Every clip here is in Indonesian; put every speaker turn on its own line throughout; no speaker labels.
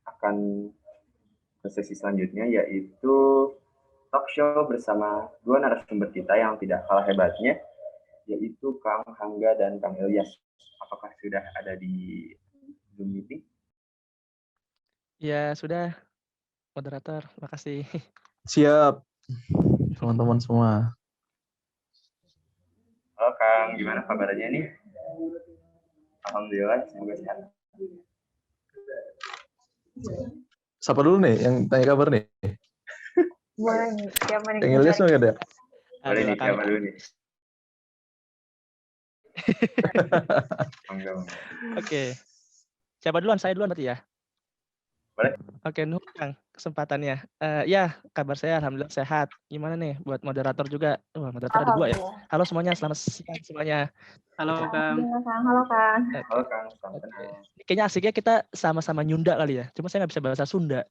akan ke sesi selanjutnya, yaitu talk show bersama dua narasumber kita yang tidak kalah hebatnya, yaitu Kang Hangga dan Kang Ilyas. Apakah sudah ada di Zoom meeting?
Ya, sudah, moderator. Makasih.
Siap, teman-teman semua.
Halo Kang, gimana kabarnya nih? Alhamdulillah, semoga sehat.
Siapa dulu nih yang tanya kabar nih?
Boleh nih, siapa nih?
Yang Ilyas nggak ada?
Boleh nih,
Kang.
siapa dulu nih? Enggak.
Oke. Siapa duluan? Saya duluan berarti ya?
Boleh.
Oke, nuhun Kang kesempatannya. Ya, kabar saya alhamdulillah sehat. Gimana nih buat moderator juga? Moderator ada 2 ya. Halo semuanya, selamat siang semuanya.
Halo Kang.
Halo Kang.
Halo Kang, salam
Oke.
kenal.
Kayaknya asiknya kita sama-sama nyunda kali ya. Cuma saya nggak bisa bahasa Sunda.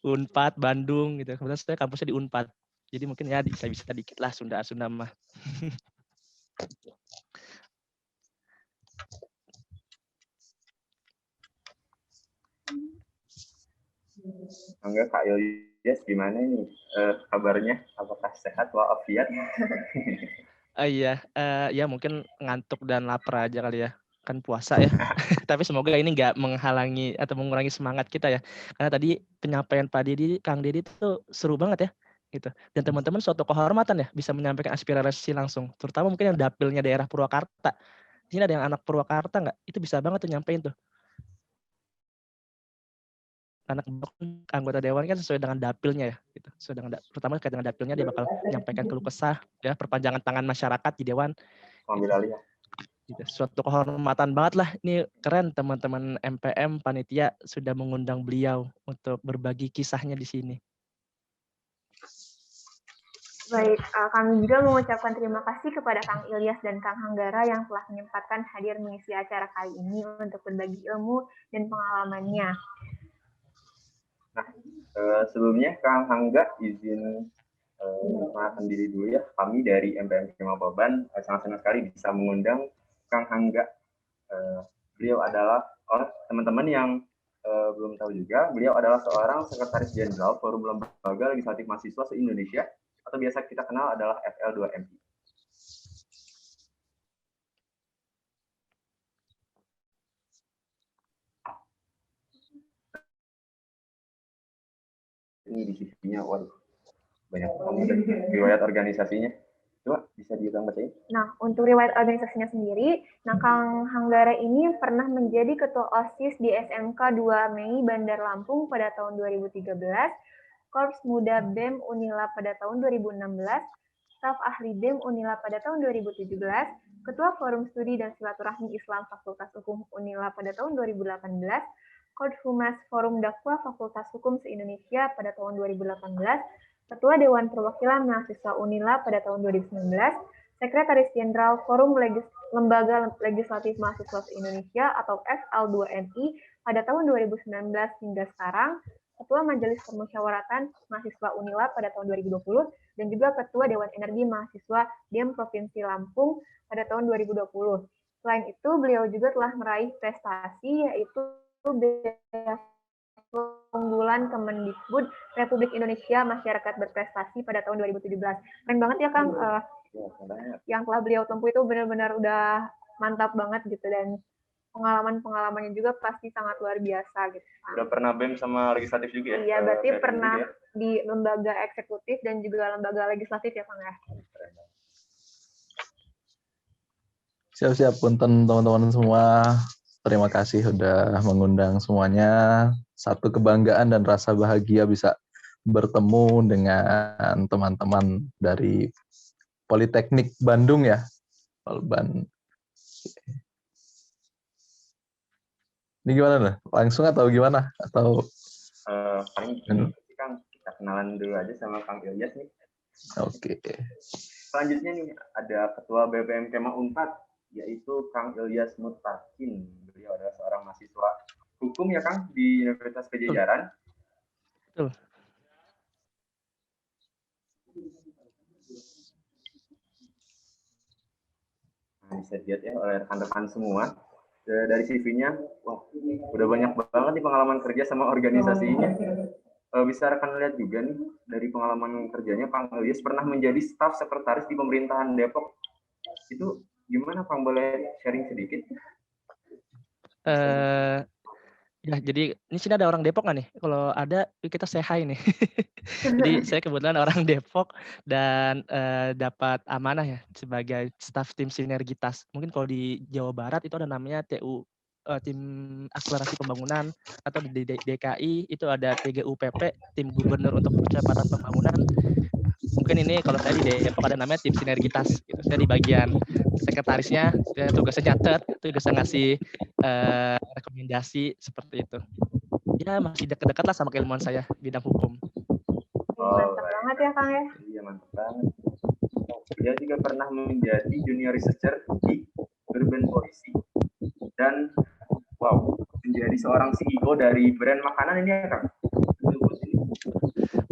Unpad, Bandung gitu. Kebetulan saya kampusnya di Unpad. Jadi mungkin ya bisa dikit lah Sunda mah.
Enggak, Kak Ilyas gimana nih kabarnya? Apakah sehat walafiat?
Iya, ya mungkin ngantuk dan lapar aja kali ya. Kan puasa ya. Tapi semoga ini nggak menghalangi atau mengurangi semangat kita ya. Karena tadi penyampaian Pak Dedi, Kang Dedi itu seru banget ya. Gitu. Dan teman-teman suatu kehormatan ya bisa menyampaikan aspirasi langsung. Terutama mungkin yang dapilnya daerah Purwakarta. Di sini ada yang anak Purwakarta nggak? Itu bisa banget tuh nyampein tuh. Anak anggota dewan kan sesuai dengan dapilnya ya, gitu. Sesuai dengan terutama terkait dengan dapilnya dia bakal menyampaikan keluh kesah ya, perpanjangan tangan masyarakat di dewan.
Ambil alih ya.
Gitu. Suatu kehormatan banget lah. Ini keren teman-teman MPM panitia sudah mengundang beliau untuk berbagi kisahnya di sini.
Baik, kami juga mengucapkan terima kasih kepada Kang Ilyas dan Kang Hanggara yang telah menyempatkan hadir mengisi acara kali ini untuk berbagi ilmu dan pengalamannya.
Nah, sebelumnya Kang Hangga izin mengenalkan diri dulu ya. Kami dari MPM Kema Baban sangat senang sekali bisa mengundang Kang Hangga. Beliau adalah teman-teman yang belum tahu juga, beliau adalah seorang sekretaris jenderal Forum Lembaga Legislatif Mahasiswa se-Indonesia atau biasa kita kenal adalah FL2MI. Ini di sisinya, waduh, banyak banget riwayat organisasinya. Coba bisa diulang bacain.
Nah, untuk riwayat organisasinya sendiri, Kang Hanggara ini pernah menjadi ketua OSIS di SMK 2 Mei Bandar Lampung pada tahun 2013, Korps Muda BEM Unila pada tahun 2016, staf ahli BEM Unila pada tahun 2017, Ketua Forum Studi dan Silaturahmi Islam Fakultas Hukum Unila pada tahun 2018, Kodhumas Forum Dakwah Fakultas Hukum se-Indonesia pada tahun 2018, Ketua Dewan Perwakilan Mahasiswa Unila pada tahun 2019, Sekretaris Jenderal Forum Lembaga Legislatif Mahasiswa se-Indonesia atau FL2MI pada tahun 2019 hingga sekarang, Ketua Majelis Permusyawaratan Mahasiswa Unila pada tahun 2020, dan juga Ketua Dewan Energi Mahasiswa DIEM Provinsi Lampung pada tahun 2020. Selain itu, beliau juga telah meraih prestasi yaitu unggulan Kemendikbud Republik Indonesia Masyarakat Berprestasi pada tahun 2017. Keren banget ya Kang, yang telah beliau tempuh itu benar-benar udah mantap banget gitu, dan pengalaman-pengalamannya juga pasti sangat luar biasa gitu.
Udah pernah BEM sama legislatif juga ya?
Iya, berarti pernah ya? Di lembaga eksekutif dan juga lembaga legislatif ya Kang ya?
Siap-siap, punten teman-teman semua. Terima kasih sudah mengundang semuanya. Satu kebanggaan dan rasa bahagia bisa bertemu dengan teman-teman dari Politeknik Bandung ya. Polban. Ini gimana nih? Langsung atau gimana? Atau
paling Kang, kita kenalan dulu aja sama Kang Ilyas nih.
Oke.
Selanjutnya nih ada Ketua BPM Kema Unpad, yaitu Kang Ilyas Mutakin. Beliau adalah seorang mahasiswa hukum ya Kang di Universitas Pajajaran.
Betul.
Nah, bisa dilihat ya oleh rekan-rekan semua. dari CV-nya, wah, udah banyak banget nih pengalaman kerja sama organisasinya. Bisa rekan lihat juga nih dari pengalaman kerjanya, Kang Ilyas pernah menjadi staf sekretaris di pemerintahan Depok. Itu gimana, Kang? Boleh sharing sedikit?
Ya, jadi ini sini ada orang Depok nggak nih? Kalau ada, yuk kita say hi nih. Jadi saya kebetulan orang Depok dan dapat amanah ya sebagai staf tim sinergitas. Mungkin kalau di Jawa Barat itu ada namanya TU, tim akselerasi pembangunan, atau di DKI itu ada TGUPP, tim gubernur untuk percepatan pembangunan. Mungkin ini kalau saya di Depok ada namanya tim sinergitas. Gitu. Saya di bagian sekretarisnya, tugasnya nyatet, tugasnya ngasih rekomendasi seperti itu. Ya masih dekat-dekat lah sama keilmuan saya bidang hukum.
Mantap banget ya Kang ya.
Iya, mantap banget. Dia juga pernah menjadi junior researcher di Urban Policy dan wow, menjadi seorang CEO dari brand makanan ini ya Kang.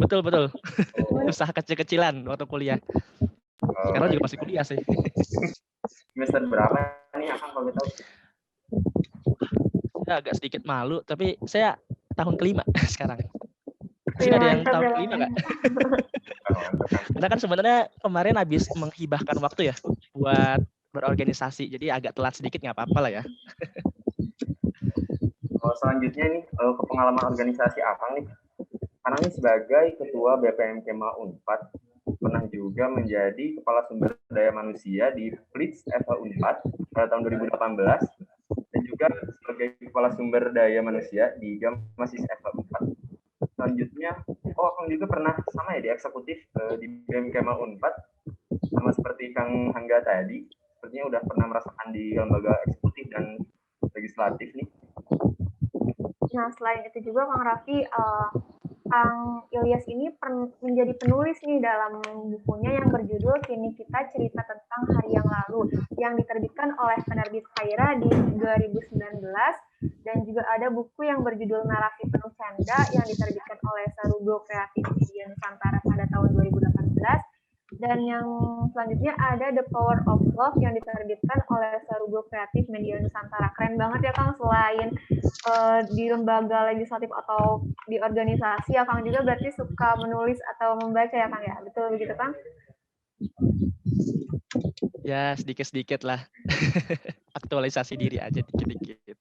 Betul. Usaha kecil-kecilan waktu kuliah. Sekarang juga masih kuliah sih.
Semester berapa nih Kang kalau tahu?
Saya agak sedikit malu, tapi saya tahun kelima sekarang. Sini ada yang tahun kelima nggak? Karena kan sebenarnya kemarin habis menghibahkan waktu ya buat berorganisasi, jadi agak telat sedikit nggak apa-apa lah ya.
Selanjutnya nih ke pengalaman organisasi Akang nih. Karena ini sebagai ketua BPM Kema Unpad, pernah juga menjadi kepala sumber daya manusia di Flits FH Unpad pada tahun 2018 dan juga sebagai kepala sumber daya manusia di Gamasis FH Unpad. Selanjutnya, Akang juga pernah sama ya di eksekutif di BPM Kema Unpad, sama seperti Kang Hangga tadi, sepertinya udah pernah merasakan di lembaga eksekutif dan legislatif nih.
Nah, selain itu juga Kang Raffi, Kang Ilyas ini menjadi penulis nih dalam bukunya yang berjudul Kini Kita Cerita Tentang Hari Yang Lalu yang diterbitkan oleh penerbit Khaira di 2019 dan juga ada buku yang berjudul Narasi Penuh Canda yang diterbitkan oleh Sarugo Kreatif Media Nusantara pada tahun 2018 dan yang selanjutnya ada The Power of Love yang diterbitkan oleh Sarugo Kreatif Media Nusantara. Keren banget ya Kang, selain di lembaga legislatif atau di organisasi ya Kang juga berarti suka menulis atau membaca ya Kang ya, betul begitu Kang?
Ya sedikit-sedikit lah. Aktualisasi diri aja dikit-dikit.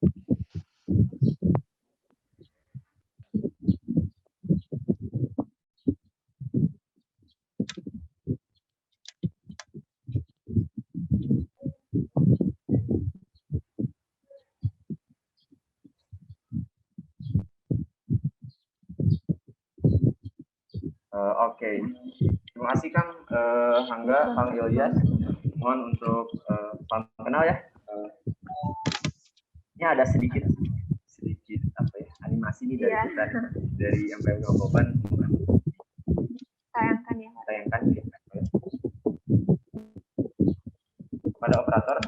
Oke. Terima kasih Kang Hangga, Kang Ilyas. Mohon untuk salam kenal ya. Ini ada sedikit apa ya, animasi nih dari kita dari MPM Boban.
Tayangkan ya.
Pada operator.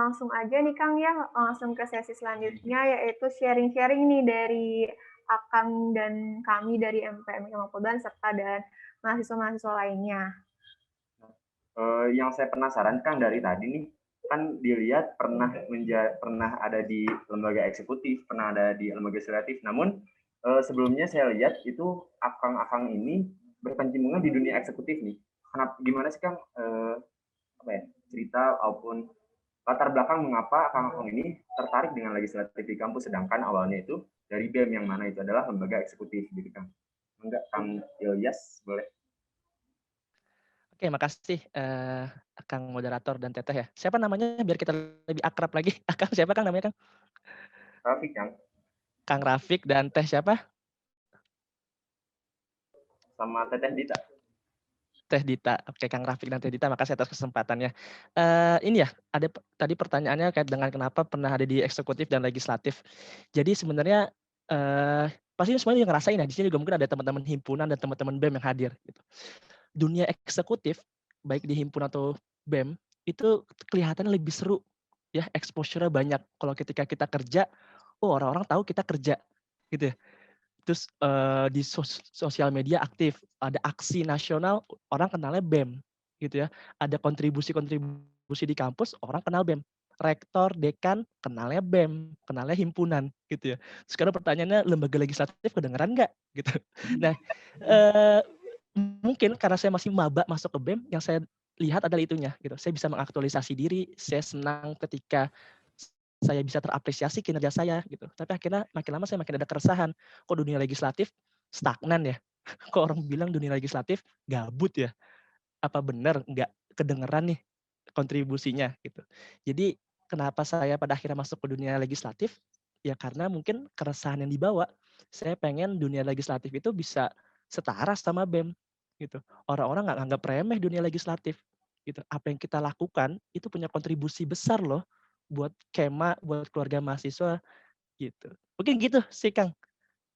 Langsung aja nih Kang ya, langsung ke sesi selanjutnya yaitu sharing-sharing nih dari Akang dan kami dari MPM Kema Polban serta dan mahasiswa-mahasiswa lainnya.
Yang saya penasaran Kang dari tadi nih, kan dilihat pernah ada di lembaga eksekutif, pernah ada di lembaga legislatif. Namun sebelumnya saya lihat itu Akang ini berkecimpung di dunia eksekutif nih. Gimana sih Kang cerita ataupun latar belakang mengapa Akang ini tertarik dengan legislatif di kampus, sedangkan awalnya itu dari BEM yang mana itu adalah lembaga eksekutif gitu Kang. Enggak, Kang Ilyas boleh.
Oke, makasih Kang moderator dan Teteh ya. Siapa namanya biar kita lebih akrab lagi? Kang siapa Kang namanya Kang?
Rafiq Kang.
Kang Rafiq dan Teh siapa?
Sama Teteh Dita.
Teh Dita. Oke, Kang Rafiq dan Teh Dita, makasih atas kesempatannya. Ini ya, ada tadi pertanyaannya kait dengan kenapa pernah ada di eksekutif dan legislatif. Jadi sebenarnya pasti semuanya juga ngerasain ya. Di sini juga mungkin ada teman-teman himpunan dan teman-teman BEM yang hadir. Gitu. Dunia eksekutif, baik di himpunan atau BEM, itu kelihatannya lebih seru. Ya, exposure-nya banyak. Kalau ketika kita kerja, orang-orang tahu kita kerja. Gitu ya. Terus di sosial media aktif, ada aksi nasional, orang kenalnya BEM, gitu ya. Ada kontribusi di kampus, orang kenal BEM. Rektor, dekan, kenalnya BEM, kenalnya himpunan, gitu ya. Sekarang pertanyaannya, lembaga legislatif kedengeran nggak? Gitu. Nah, mungkin karena saya masih maba masuk ke BEM, yang saya lihat adalah itunya, gitu. Saya bisa mengaktualisasi diri, saya senang ketika saya bisa terapresiasi kinerja saya gitu. Tapi akhirnya makin lama saya makin ada keresahan. Kok dunia legislatif stagnan ya? Kok orang bilang dunia legislatif gabut ya? Apa benar nggak kedengeran nih kontribusinya gitu. Jadi kenapa saya pada akhirnya masuk ke dunia legislatif? Ya karena mungkin keresahan yang dibawa. Saya pengen dunia legislatif itu bisa setara sama BEM gitu. Orang-orang nggak nganggap remeh dunia legislatif gitu. Apa yang kita lakukan itu punya kontribusi besar loh buat Kema, buat keluarga mahasiswa gitu. Mungkin gitu sih Kang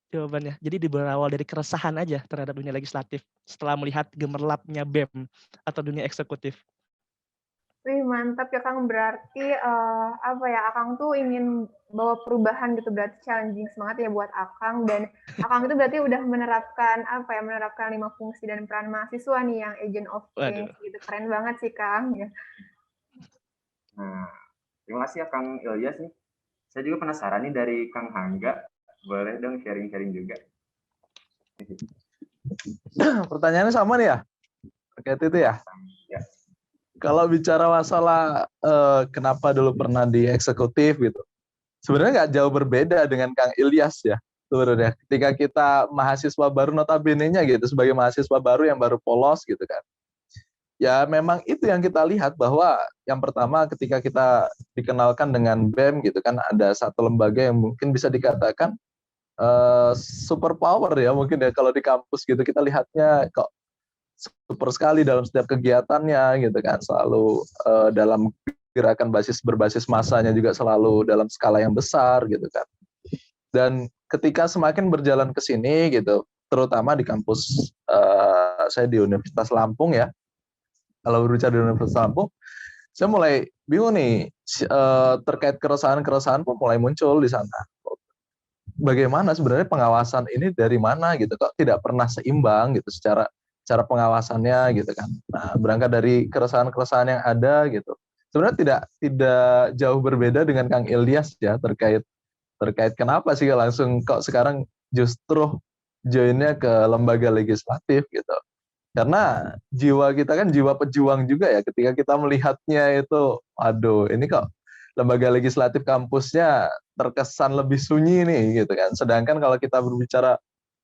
jawabannya. Jadi berawal dari keresahan aja terhadap dunia legislatif setelah melihat gemerlapnya BEM atau dunia eksekutif.
Wih, mantap ya Kang. Berarti Akang tuh ingin bawa perubahan gitu, berarti challenging semangat ya buat Akang, dan Akang itu berarti udah menerapkan 5 fungsi dan peran mahasiswa nih yang agent of change gitu. Keren banget sih Kang ya.
Nah, terima kasih ya Kang Ilyas nih. Saya juga penasaran nih dari Kang Hangga, boleh dong sharing-sharing juga.
Pertanyaannya sama nih ya? Terkait itu ya?
Ya.
Kalau bicara masalah kenapa dulu pernah di eksekutif gitu, sebenarnya nggak jauh berbeda dengan Kang Ilyas ya. Sebenarnya ketika kita mahasiswa baru notabene-nya gitu, sebagai mahasiswa baru yang baru polos gitu kan. Ya memang itu yang kita lihat bahwa yang pertama ketika kita dikenalkan dengan BEM gitu kan, ada satu lembaga yang mungkin bisa dikatakan super power ya mungkin ya kalau di kampus gitu, kita lihatnya kok super sekali dalam setiap kegiatannya gitu kan, selalu dalam gerakan berbasis masanya juga selalu dalam skala yang besar gitu kan. Dan ketika semakin berjalan ke sini gitu, terutama di kampus saya di Universitas Lampung ya, kalau berbicara di Universitas Lampung, saya mulai bingung nih terkait keresahan pun mulai muncul di sana. Bagaimana sebenarnya pengawasan ini dari mana gitu, kok tidak pernah seimbang gitu secara pengawasannya gitu kan. Nah, berangkat dari keresahan yang ada gitu. Sebenarnya tidak jauh berbeda dengan Kang Ilyas ya terkait kenapa sih langsung kok sekarang justru joinnya ke lembaga legislatif gitu. Karena jiwa kita kan jiwa pejuang juga ya, ketika kita melihatnya itu, aduh ini kok lembaga legislatif kampusnya terkesan lebih sunyi nih gitu kan. Sedangkan kalau kita berbicara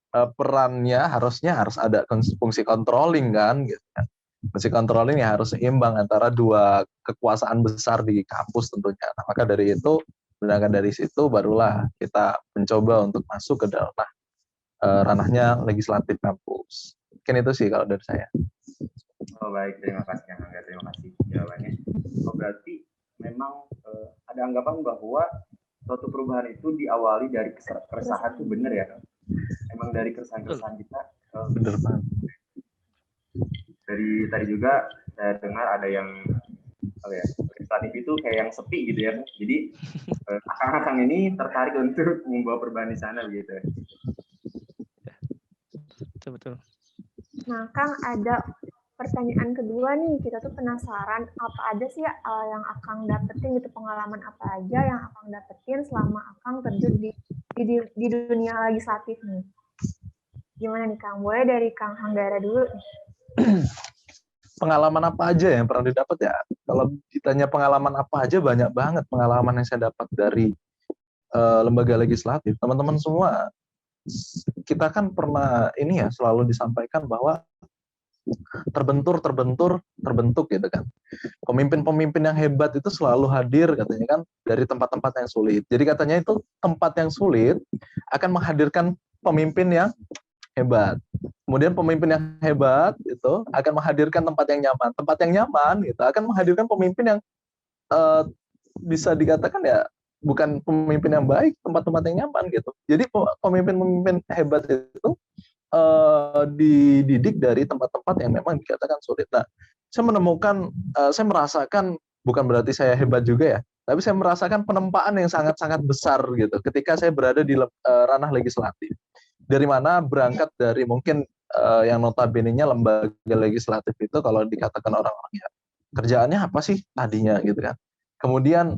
perannya harus ada fungsi controlling kan gitu kan. Fungsi controlling ya harus seimbang antara dua kekuasaan besar di kampus tentunya. Nah, maka dari itu, sedangkan dari situ barulah kita mencoba untuk masuk ke dalam ranahnya legislatif kampus. Mungkin itu sih kalau dari saya.
Oh baik, terima kasih Kang Hangga, terima kasih jawabannya. Oh berarti memang ada anggapan bahwa suatu perubahan itu diawali dari keresahan itu benar ya Kang? Emang dari keresahan kita.
Benar banget.
Dari tadi juga saya dengar ada yang legislatif itu kayak yang sepi gitu ya. Jadi akang-akang ini tertarik untuk membawa perubahan di sana gitu.
Betul.
Nah, Kang, ada pertanyaan kedua nih. Kita tuh penasaran apa aja sih yang Akang dapetin gitu, pengalaman apa aja yang Akang dapetin selama Akang terjun di dunia legislatif nih. Gimana nih Kang? Boleh dari Kang Hanggara dulu.
Pengalaman apa aja yang pernah didapat ya? Kalau ditanya pengalaman apa aja, banyak banget pengalaman yang saya dapat dari lembaga legislatif. Teman-teman semua, kita kan pernah ini ya selalu disampaikan bahwa terbentuk gitu kan. Pemimpin-pemimpin yang hebat itu selalu hadir katanya kan dari tempat-tempat yang sulit. Jadi katanya itu tempat yang sulit akan menghadirkan pemimpin yang hebat. Kemudian pemimpin yang hebat itu akan menghadirkan tempat yang nyaman. Tempat yang nyaman gitu akan menghadirkan pemimpin yang bisa dikatakan ya bukan pemimpin yang baik, tempat-tempat yang nyaman gitu. Jadi pemimpin-pemimpin hebat itu dididik dari tempat-tempat yang memang dikatakan sulit. Nah, saya merasakan, bukan berarti saya hebat juga ya, tapi saya merasakan penempaan yang sangat-sangat besar gitu ketika saya berada di ranah legislatif. Dari mana berangkat dari mungkin yang notabene-nya lembaga legislatif itu kalau dikatakan orang-orang ya kerjaannya apa sih tadinya gitu kan. Kemudian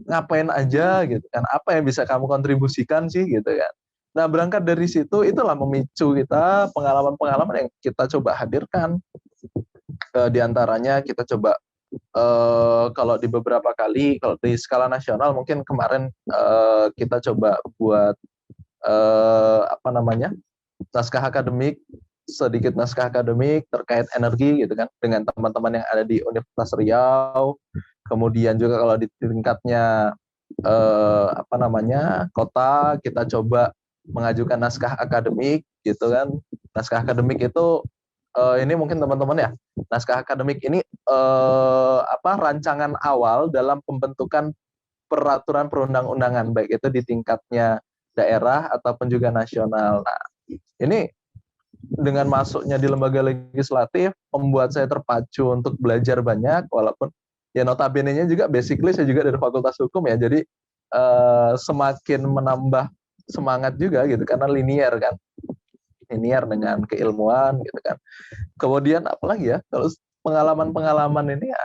ngapain aja gitu kan, apa yang bisa kamu kontribusikan sih gitu kan. Nah, berangkat dari situ itulah memicu kita pengalaman-pengalaman yang kita coba hadirkan. Di antaranya kita coba kalau di beberapa kali, kalau di skala nasional mungkin kemarin kita coba buat naskah akademik, sedikit naskah akademik terkait energi gitu kan dengan teman-teman yang ada di Universitas Riau. Kemudian juga kalau di tingkatnya kota, kita coba mengajukan naskah akademik gitu kan. Naskah akademik itu ini mungkin teman-teman ya, naskah akademik ini rancangan awal dalam pembentukan peraturan perundang-undangan, baik itu di tingkatnya daerah ataupun juga nasional. Nah, ini dengan masuknya di lembaga legislatif membuat saya terpacu untuk belajar banyak, walaupun ya notabene-nya juga basically saya juga dari Fakultas Hukum ya, jadi semakin menambah semangat juga gitu karena linear dengan keilmuan gitu kan. Kemudian apalagi ya, kalau pengalaman-pengalaman ini ya,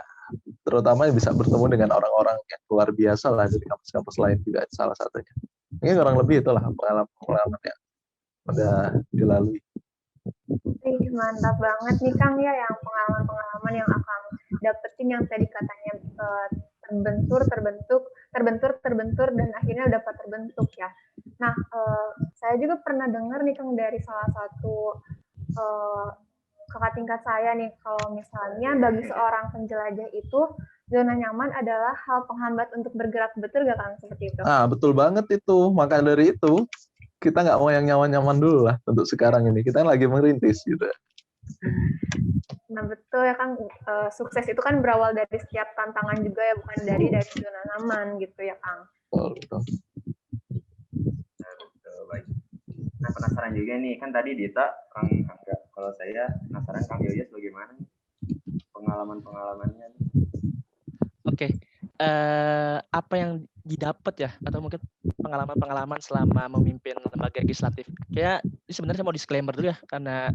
terutama bisa bertemu dengan orang-orang yang luar biasa lah dari kampus-kampus lain juga salah satunya. Ini kurang lebih itulah pengalaman yang udah dilalui.
Mantap banget nih Kang ya, yang pengalaman-pengalaman yang akan dapetin yang tadi katanya terbentur dan akhirnya dapat terbentuk ya. Nah, saya juga pernah dengar nih Kang dari salah satu kakak tingkat saya nih, kalau misalnya bagi seorang penjelajah itu zona nyaman adalah hal penghambat untuk bergerak, betul gak Kang seperti itu?
Betul banget itu, maka dari itu kita nggak mau yang nyaman-nyaman dulu lah untuk sekarang ini, kita lagi merintis gitu.
Nah betul ya Kang, sukses itu kan berawal dari setiap tantangan juga ya, bukan dari zona nyaman gitu ya Kang.
Betul.
Baik. Nah, penasaran juga nih, kan tadi Dita, Kang Angga, kalau saya penasaran Kang Yoyos bagaimana pengalaman-pengalamannya?
Oke. Apa yang didapat ya, atau mungkin pengalaman-pengalaman selama memimpin lembaga legislatif. Kayak sebenarnya saya mau disclaimer dulu ya, karena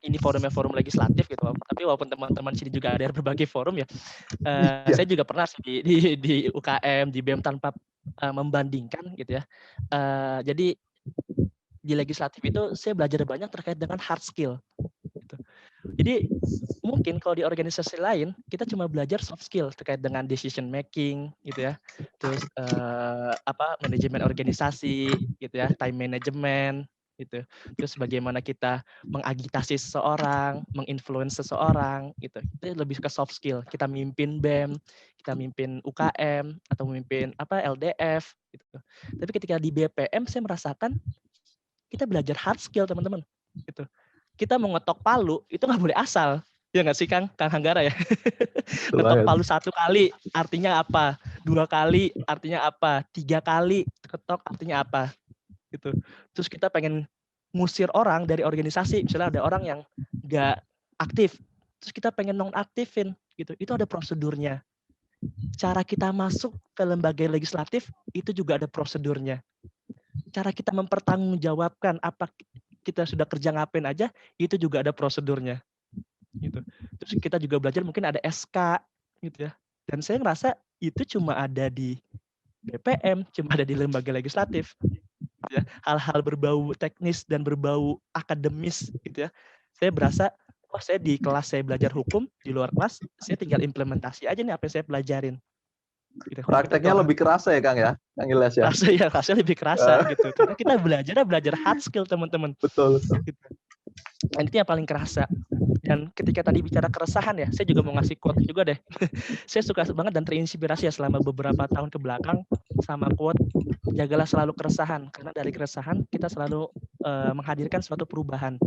ini forumnya forum legislatif gitu. Tapi walaupun teman-teman sini juga ada berbagai forum ya, saya juga pernah di UKM, di BEM tanpa membandingkan gitu ya. Jadi di legislatif itu saya belajar banyak terkait dengan hard skill. Gitu. Jadi mungkin kalau di organisasi lain kita cuma belajar soft skill terkait dengan decision making gitu ya, terus manajemen organisasi gitu ya, time management gitu, terus bagaimana kita mengagitasi seseorang, menginfluence seseorang gitu. Itu lebih ke soft skill. Kita mimpin BEM, kita mimpin UKM atau memimpin LDF gitu. Tapi ketika di BPM saya merasakan kita belajar hard skill teman-teman gitu. Kita mau ngetok palu itu nggak boleh asal, ya nggak sih Kang Hanggara ya? Ngetok palu 1 kali artinya apa, 2 kali artinya apa, 3 kali ketok artinya apa gitu. Terus kita pengen ngusir orang dari organisasi, misalnya ada orang yang nggak aktif, terus kita pengen nonaktifin gitu, itu ada prosedurnya. Cara kita masuk ke lembaga legislatif itu juga ada prosedurnya. Cara kita mempertanggungjawabkan apa kita sudah kerja ngapain aja, itu juga ada prosedurnya. Gitu. Terus kita juga belajar mungkin ada SK gitu ya. Dan saya ngerasa itu cuma ada di BPM, cuma ada di lembaga legislatif. Gitu ya. Hal-hal berbau teknis dan berbau akademis gitu ya. Saya berasa, saya di kelas saya belajar hukum, di luar kelas saya tinggal implementasi aja nih apa yang saya pelajarin. Gitu.
Prakteknya lebih kerasa ya Kang ya, Kang Ilyas ya.
Rasanya lebih kerasa gitu. Karena kita belajar hard skill teman-teman.
Betul.
Gitu. Dan itu yang paling kerasa. Dan ketika tadi bicara keresahan ya, saya juga mau ngasih quote juga deh. Saya suka banget dan terinspirasi ya selama beberapa tahun ke belakang sama quote, jagalah selalu keresahan. Karena dari keresahan kita selalu menghadirkan suatu perubahan.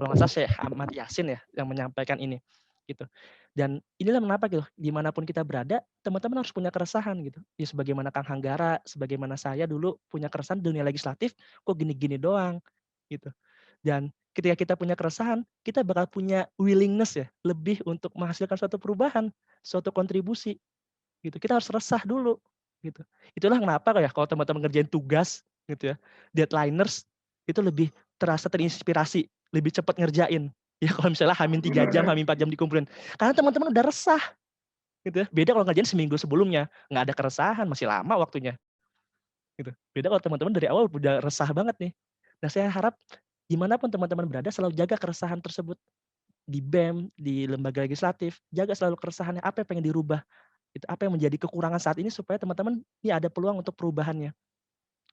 Kalau nggak salah Syekh Ahmad Yasin ya yang menyampaikan ini gitu. Dan inilah mengapa gitu, dimanapun kita berada, teman-teman harus punya keresahan gitu. Ya sebagaimana Kang Hanggara, sebagaimana saya dulu punya keresahan di dunia legislatif, kok gini-gini doang gitu. Dan ketika kita punya keresahan, kita bakal punya willingness ya, lebih untuk menghasilkan suatu perubahan, suatu kontribusi gitu. Kita harus resah dulu gitu. Itulah kenapa ya kalau teman-teman ngerjain tugas gitu ya, deadliners itu lebih terasa terinspirasi, lebih cepat ngerjain. Ya kalau misalnya Hamin 3 jam, Hamin 4 jam dikumpulin. Karena teman-teman udah resah gitu ya. Beda kalau ngerjain seminggu sebelumnya, nggak ada keresahan, masih lama waktunya. Gitu. Beda kalau teman-teman dari awal udah resah banget nih. Nah, saya harap dimanapun teman-teman berada selalu jaga keresahan tersebut. Di BEM, di lembaga legislatif, jaga selalu keresahannya, apa yang pengen dirubah. Itu apa yang menjadi kekurangan saat ini supaya teman-teman ini ada peluang untuk perubahannya.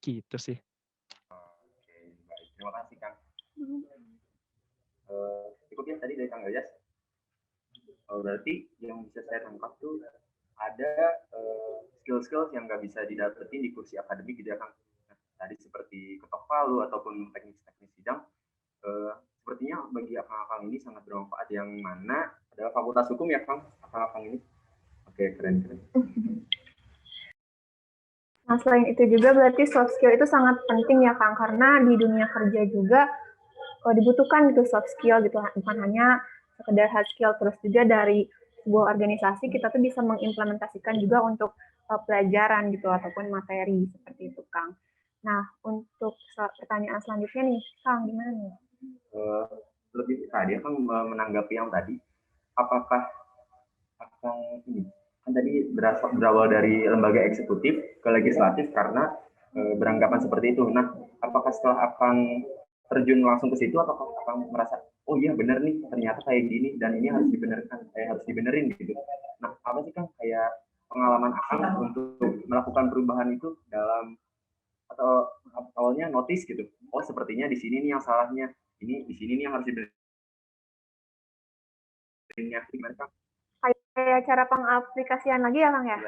Gitu sih.
Oke, baik. Terima kasih, Kang. Cukup ya tadi dari Kang Gayas. Berarti yang bisa saya tangkap tuh ada skill-skill yang nggak bisa didapetin di kursi akademik gitu ya, Kang. Nah, tadi seperti ketok palu ataupun teknis-teknis sidang, sepertinya bagi akang-akang ini sangat bermanfaat, yang mana adalah fakultas hukum ya, Kang, akang-akang ini. Oke, keren.
Nah, selain itu juga berarti soft skill itu sangat penting ya, Kang, karena di dunia kerja juga dibutuhkan gitu soft skill gitu, bukan hanya sekedar hard skill, terus juga dari sebuah organisasi kita tuh bisa mengimplementasikan juga untuk pelajaran gitu ataupun materi seperti itu, Kang. Nah, untuk pertanyaan selanjutnya nih, Kang, gimana nih?
Lebih tadi Kang menanggapi yang tadi, apakah Kang ini kan tadi berawal dari lembaga eksekutif ke legislatif karena beranggapan seperti itu. Nah, apakah setelah Akang terjun langsung ke situ, atau Akang merasa oh iya benar nih, ternyata kayak gini dan ini harus dibenarkan, harus dibenerin gitu. Nah, apa sih Kang kayak pengalaman Akang untuk melakukan perubahan itu dalam, atau awalnya notice gitu, oh sepertinya di sini nih yang salahnya, ini di sini nih yang harus dibenerin, gimana Kang?
Kayak cara pengaplikasian lagi ya, Kang ya?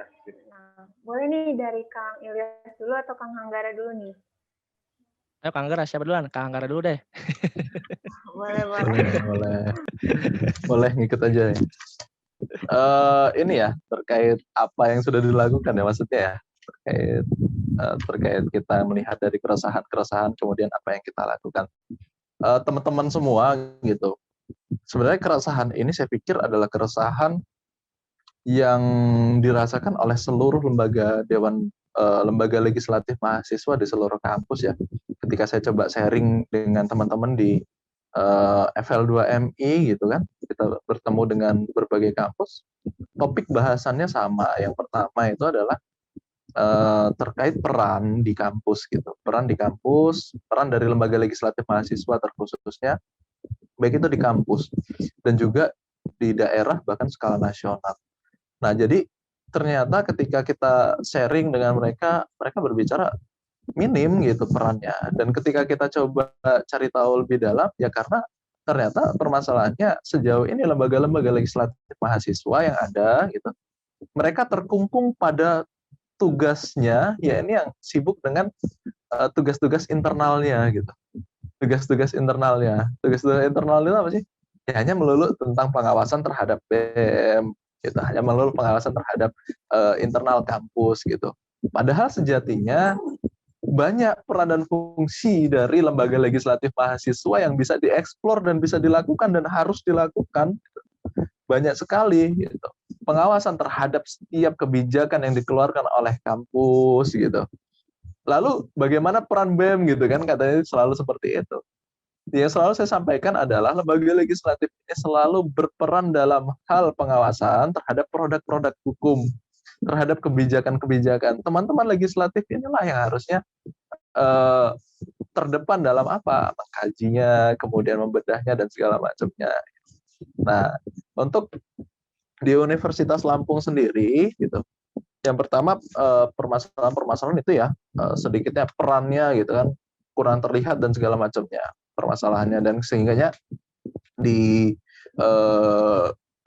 Nah, boleh nih dari Kang Ilyas dulu atau Kang Hanggara dulu nih?
Ayo Kang Hanggara, siapa duluan? Kang Hanggara dulu deh.
Boleh ngikut aja ya. Ini ya terkait apa yang sudah dilakukan ya, maksudnya ya, terkait kita melihat dari keresahan kemudian apa yang kita lakukan. Teman-teman semua gitu. Sebenarnya keresahan ini saya pikir adalah keresahan yang dirasakan oleh seluruh lembaga lembaga legislatif mahasiswa di seluruh kampus ya. Ketika saya coba sharing dengan teman-teman di FL2MI gitu kan, kita bertemu dengan berbagai kampus, topik bahasannya sama. Yang pertama itu adalah terkait peran di kampus gitu, peran dari lembaga legislatif mahasiswa terkhususnya, baik itu di kampus dan juga di daerah bahkan skala nasional. Nah, jadi ternyata ketika kita sharing dengan mereka berbicara minim gitu perannya. Dan ketika kita coba cari tahu lebih dalam, ya karena ternyata permasalahannya sejauh ini lembaga-lembaga legislatif mahasiswa yang ada gitu, mereka terkungkung pada tugasnya, ya ini yang sibuk dengan tugas-tugas internalnya gitu. Tugas-tugas internalnya itu apa sih? Ya hanya melulu tentang pengawasan terhadap BEM, gitu. Hanya melulu pengawasan terhadap internal kampus gitu. Padahal sejatinya banyak peran dan fungsi dari lembaga legislatif mahasiswa yang bisa dieksplor dan bisa dilakukan dan harus dilakukan. Banyak sekali gitu. Pengawasan terhadap setiap kebijakan yang dikeluarkan oleh kampus gitu. Lalu bagaimana peran BEM gitu kan, katanya selalu seperti itu. Yang selalu saya sampaikan adalah lembaga legislatif ini selalu berperan dalam hal pengawasan terhadap produk-produk hukum, terhadap kebijakan-kebijakan. Teman-teman legislatif inilah yang harusnya terdepan dalam apa? Mengkajinya, kemudian membedahnya dan segala macamnya. Nah, untuk di Universitas Lampung sendiri gitu, yang pertama permasalahan itu ya sedikitnya perannya gitu kan kurang terlihat dan segala macamnya permasalahannya, dan sehingganya di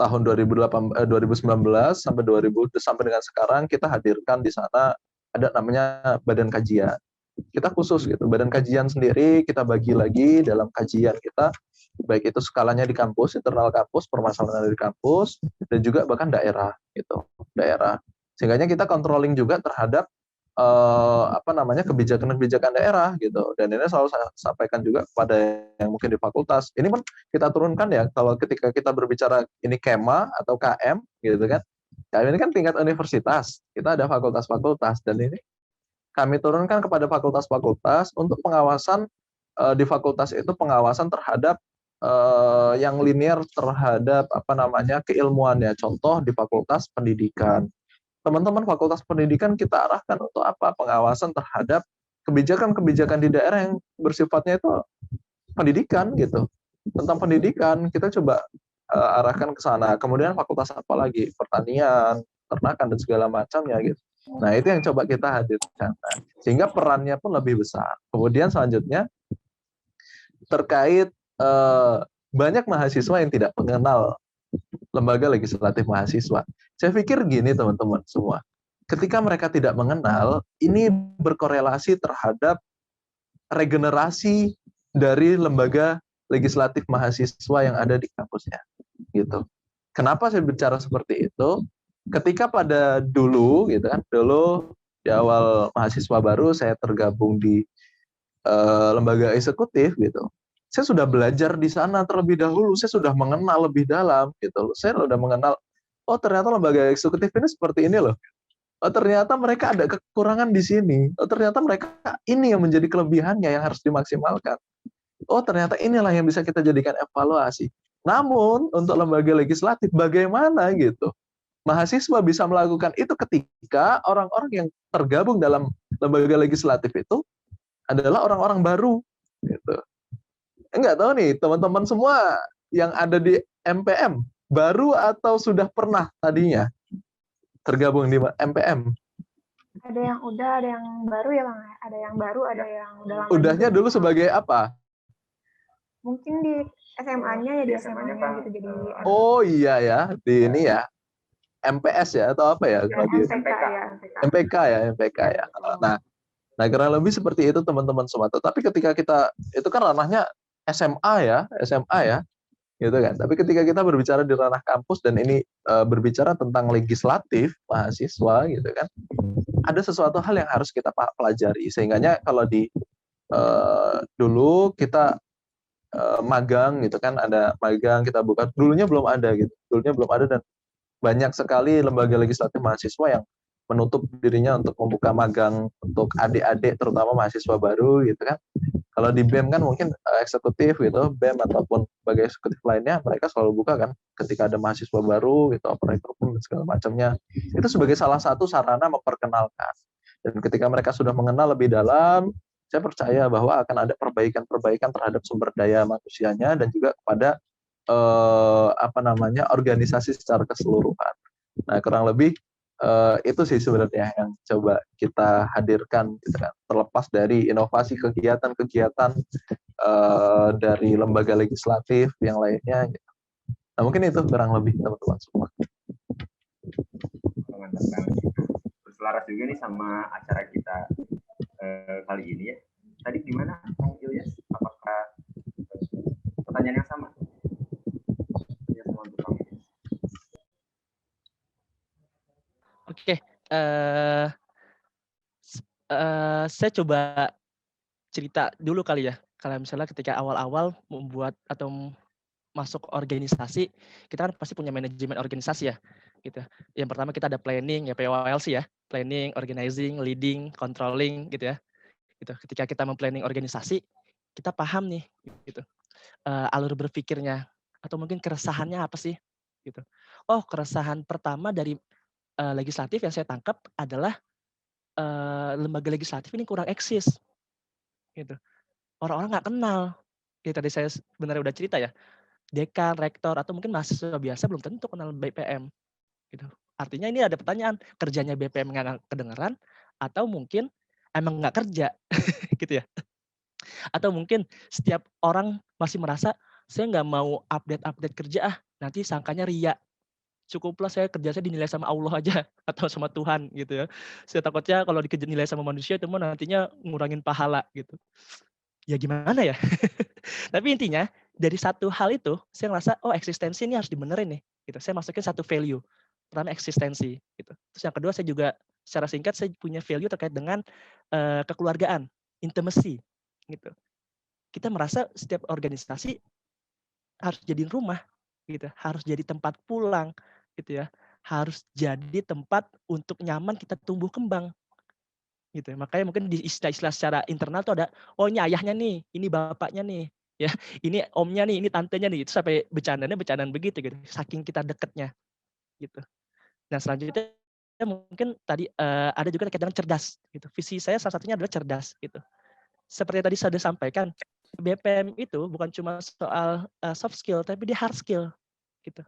tahun 2019 sampai dengan sekarang kita hadirkan di sana ada namanya badan kajian. Kita khusus gitu, badan kajian sendiri kita bagi lagi dalam kajian kita baik itu skalanya di kampus, internal kampus, permasalahan di kampus, dan juga bahkan daerah gitu, daerah. Sehingga kita controlling juga terhadap kebijakan-kebijakan daerah gitu. Dan ini selalu saya sampaikan juga kepada yang mungkin di fakultas. Ini pun kita turunkan ya, kalau ketika kita berbicara ini KEMA atau KM gitu kan. KM ini kan tingkat universitas. Kita ada fakultas-fakultas dan ini kami turunkan kepada fakultas-fakultas untuk pengawasan di fakultas itu pengawasan terhadap yang linear terhadap keilmuannya. Contoh di fakultas pendidikan. Teman-teman fakultas pendidikan kita arahkan untuk apa? Pengawasan terhadap kebijakan-kebijakan di daerah yang bersifatnya itu pendidikan gitu. Tentang pendidikan kita coba arahkan ke sana. Kemudian fakultas apa lagi? Pertanian, ternakan dan segala macamnya gitu. Nah, itu yang coba kita hadirkan. Sehingga perannya pun lebih besar. Kemudian selanjutnya terkait banyak mahasiswa yang tidak mengenal lembaga legislatif mahasiswa. Saya pikir gini teman-teman semua, ketika mereka tidak mengenal, ini berkorelasi terhadap regenerasi dari lembaga legislatif mahasiswa yang ada di kampusnya. Gitu. Kenapa saya bicara seperti itu? Ketika pada dulu, gitu kan, dulu di awal mahasiswa baru saya tergabung di lembaga eksekutif, gitu. Saya sudah belajar di sana terlebih dahulu, saya sudah mengenal lebih dalam gitu. Saya sudah mengenal, oh ternyata lembaga eksekutif ini seperti ini loh. Oh ternyata mereka ada kekurangan di sini. Oh ternyata mereka ini yang menjadi kelebihannya yang harus dimaksimalkan. Oh ternyata inilah yang bisa kita jadikan evaluasi. Namun untuk lembaga legislatif bagaimana gitu? Mahasiswa bisa melakukan itu ketika orang-orang yang tergabung dalam lembaga legislatif itu adalah orang-orang baru gitu. Enggak tahu nih, teman-teman semua yang ada di MPM, baru atau sudah pernah tadinya tergabung di MPM?
Ada yang udah, ada yang baru ya Bang. Ada yang baru, ada yang udah lama.
Udahnya
juga.
Dulu sebagai apa?
Mungkin di SMA-nya ya, di SMA-nya gitu. Jadi
Oh iya ya, di ini ya. MPS ya atau apa ya?
MPK ya.
MPK ya, MPK ya. Nah, kurang lebih seperti itu teman-teman semua. Tapi ketika kita, itu kan ranahnya SMA ya, gitu kan. Tapi ketika kita berbicara di ranah kampus dan ini berbicara tentang legislatif mahasiswa, gitu kan, ada sesuatu hal yang harus kita pelajari. Sehingganya kalau di dulu kita magang, gitu kan, ada magang kita buka. Dulunya belum ada gitu. Dulunya belum ada dan banyak sekali lembaga legislatif mahasiswa yang menutup dirinya untuk membuka magang untuk adik-adik terutama mahasiswa baru gitu kan. Kalau di BEM kan mungkin eksekutif gitu, BEM ataupun lembaga eksekutif lainnya mereka selalu buka kan ketika ada mahasiswa baru gitu, operator pun dan segala macamnya. Itu sebagai salah satu sarana memperkenalkan. Dan ketika mereka sudah mengenal lebih dalam, saya percaya bahwa akan ada perbaikan-perbaikan terhadap sumber daya manusianya dan juga kepada organisasi secara keseluruhan. Nah, kurang lebih itu sih sebenarnya yang coba kita hadirkan, gitu kan. Terlepas dari inovasi kegiatan-kegiatan dari lembaga legislatif yang lainnya. Gitu. Nah, mungkin itu kurang lebih teman-teman semua.
Mantap banget. Berselaras juga nih sama acara kita kali ini ya. Tadi gimana, Kang Ilyas? Apakah pertanyaan yang sama?
Oke, saya coba cerita dulu kali ya. Kalau misalnya ketika awal-awal membuat atau masuk organisasi, kita kan pasti punya manajemen organisasi ya. Gitu. Yang pertama kita ada planning, ya POLC ya. Planning, organizing, leading, controlling gitu ya. Gitu. Ketika kita memplanning organisasi, kita paham nih gitu. Alur berpikirnya atau mungkin keresahannya apa sih? Gitu. Oh, keresahan pertama dari legislatif yang saya tangkap adalah lembaga legislatif ini kurang eksis, gitu. Orang-orang nggak kenal. Ya, tadi saya sebenarnya udah cerita ya, dekan, rektor, atau mungkin mahasiswa biasa belum tentu kenal BPM. Gitu. Artinya ini ada pertanyaan, kerjanya BPM nggak kedengeran, atau mungkin emang nggak kerja, gitu ya. Atau mungkin setiap orang masih merasa, saya nggak mau update-update kerja, nanti sangkanya ria. Cukuplah saya kerja saya dinilai sama Allah aja atau sama Tuhan gitu ya. Saya takutnya kalau dinilai sama manusia itu nantinya ngurangin pahala gitu. Ya gimana ya? Tapi intinya dari satu hal itu saya ngerasa oh eksistensi ini harus dibenerin nih gitu. Saya masukin satu value. Pertama eksistensi gitu. Terus yang kedua saya juga secara singkat saya punya value terkait dengan kekeluargaan, intimacy gitu. Kita merasa setiap organisasi harus jadiin rumah gitu, harus jadi tempat pulang gitu ya. Harus jadi tempat untuk nyaman kita tumbuh kembang gitu. Makanya mungkin di istilah-istilah secara internal tuh ada oh ini ayahnya nih, ini bapaknya nih, ya, ini omnya nih, ini tantenya nih. Itu sampai bercandaan begitu gitu. Saking kita deketnya gitu. Nah, selanjutnya mungkin tadi ada juga terkait dengan cerdas gitu. Visi saya salah satunya adalah cerdas gitu. Seperti yang tadi saya sudah sampaikan, BPM itu bukan cuma soal soft skill tapi dia hard skill gitu.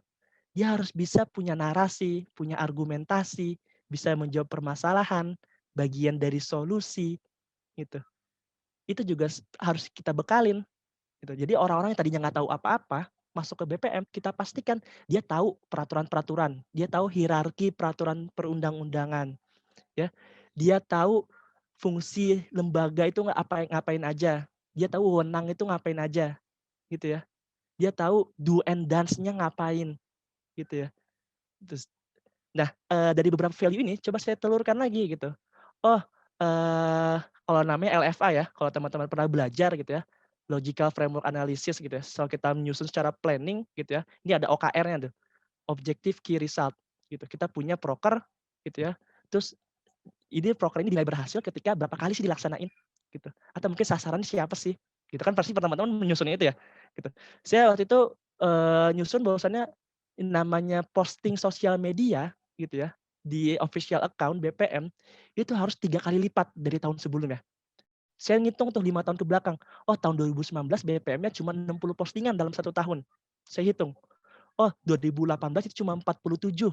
Dia harus bisa punya narasi, punya argumentasi, bisa menjawab permasalahan, bagian dari solusi gitu. Itu juga harus kita bekalin gitu. Jadi orang-orang yang tadinya nggak tahu apa-apa masuk ke BPM, kita pastikan dia tahu peraturan-peraturan, dia tahu hierarki peraturan perundang-undangan, ya. Dia tahu fungsi lembaga itu ngapain aja. Dia tahu wewenang itu ngapain aja, gitu ya. Dia tahu do and dance-nya ngapain, gitu ya. Terus, nah dari beberapa value ini coba saya telurkan lagi gitu. Oh, kalau namanya LFA ya, kalau teman-teman pernah belajar gitu ya, logical framework analysis gitu ya. Kalau kita menyusun secara planning gitu ya, ini ada OKR-nya tuh, objective key result gitu. Kita punya proker gitu ya. Terus proker ini dinilai berhasil ketika berapa kali sih dilaksanain gitu. Atau mungkin sasaran siapa sih? Gitu kan pasti teman-teman menyusunnya itu ya. Gitu. Saya waktu itu nyusun bahwasannya namanya posting sosial media gitu ya di official account BPM itu harus 3 kali lipat dari tahun sebelumnya. Saya ngitung tuh 5 tahun ke belakang. Oh tahun 2019 BPM-nya cuma 60 postingan dalam 1 tahun. Saya hitung. Oh 2018 itu cuma 47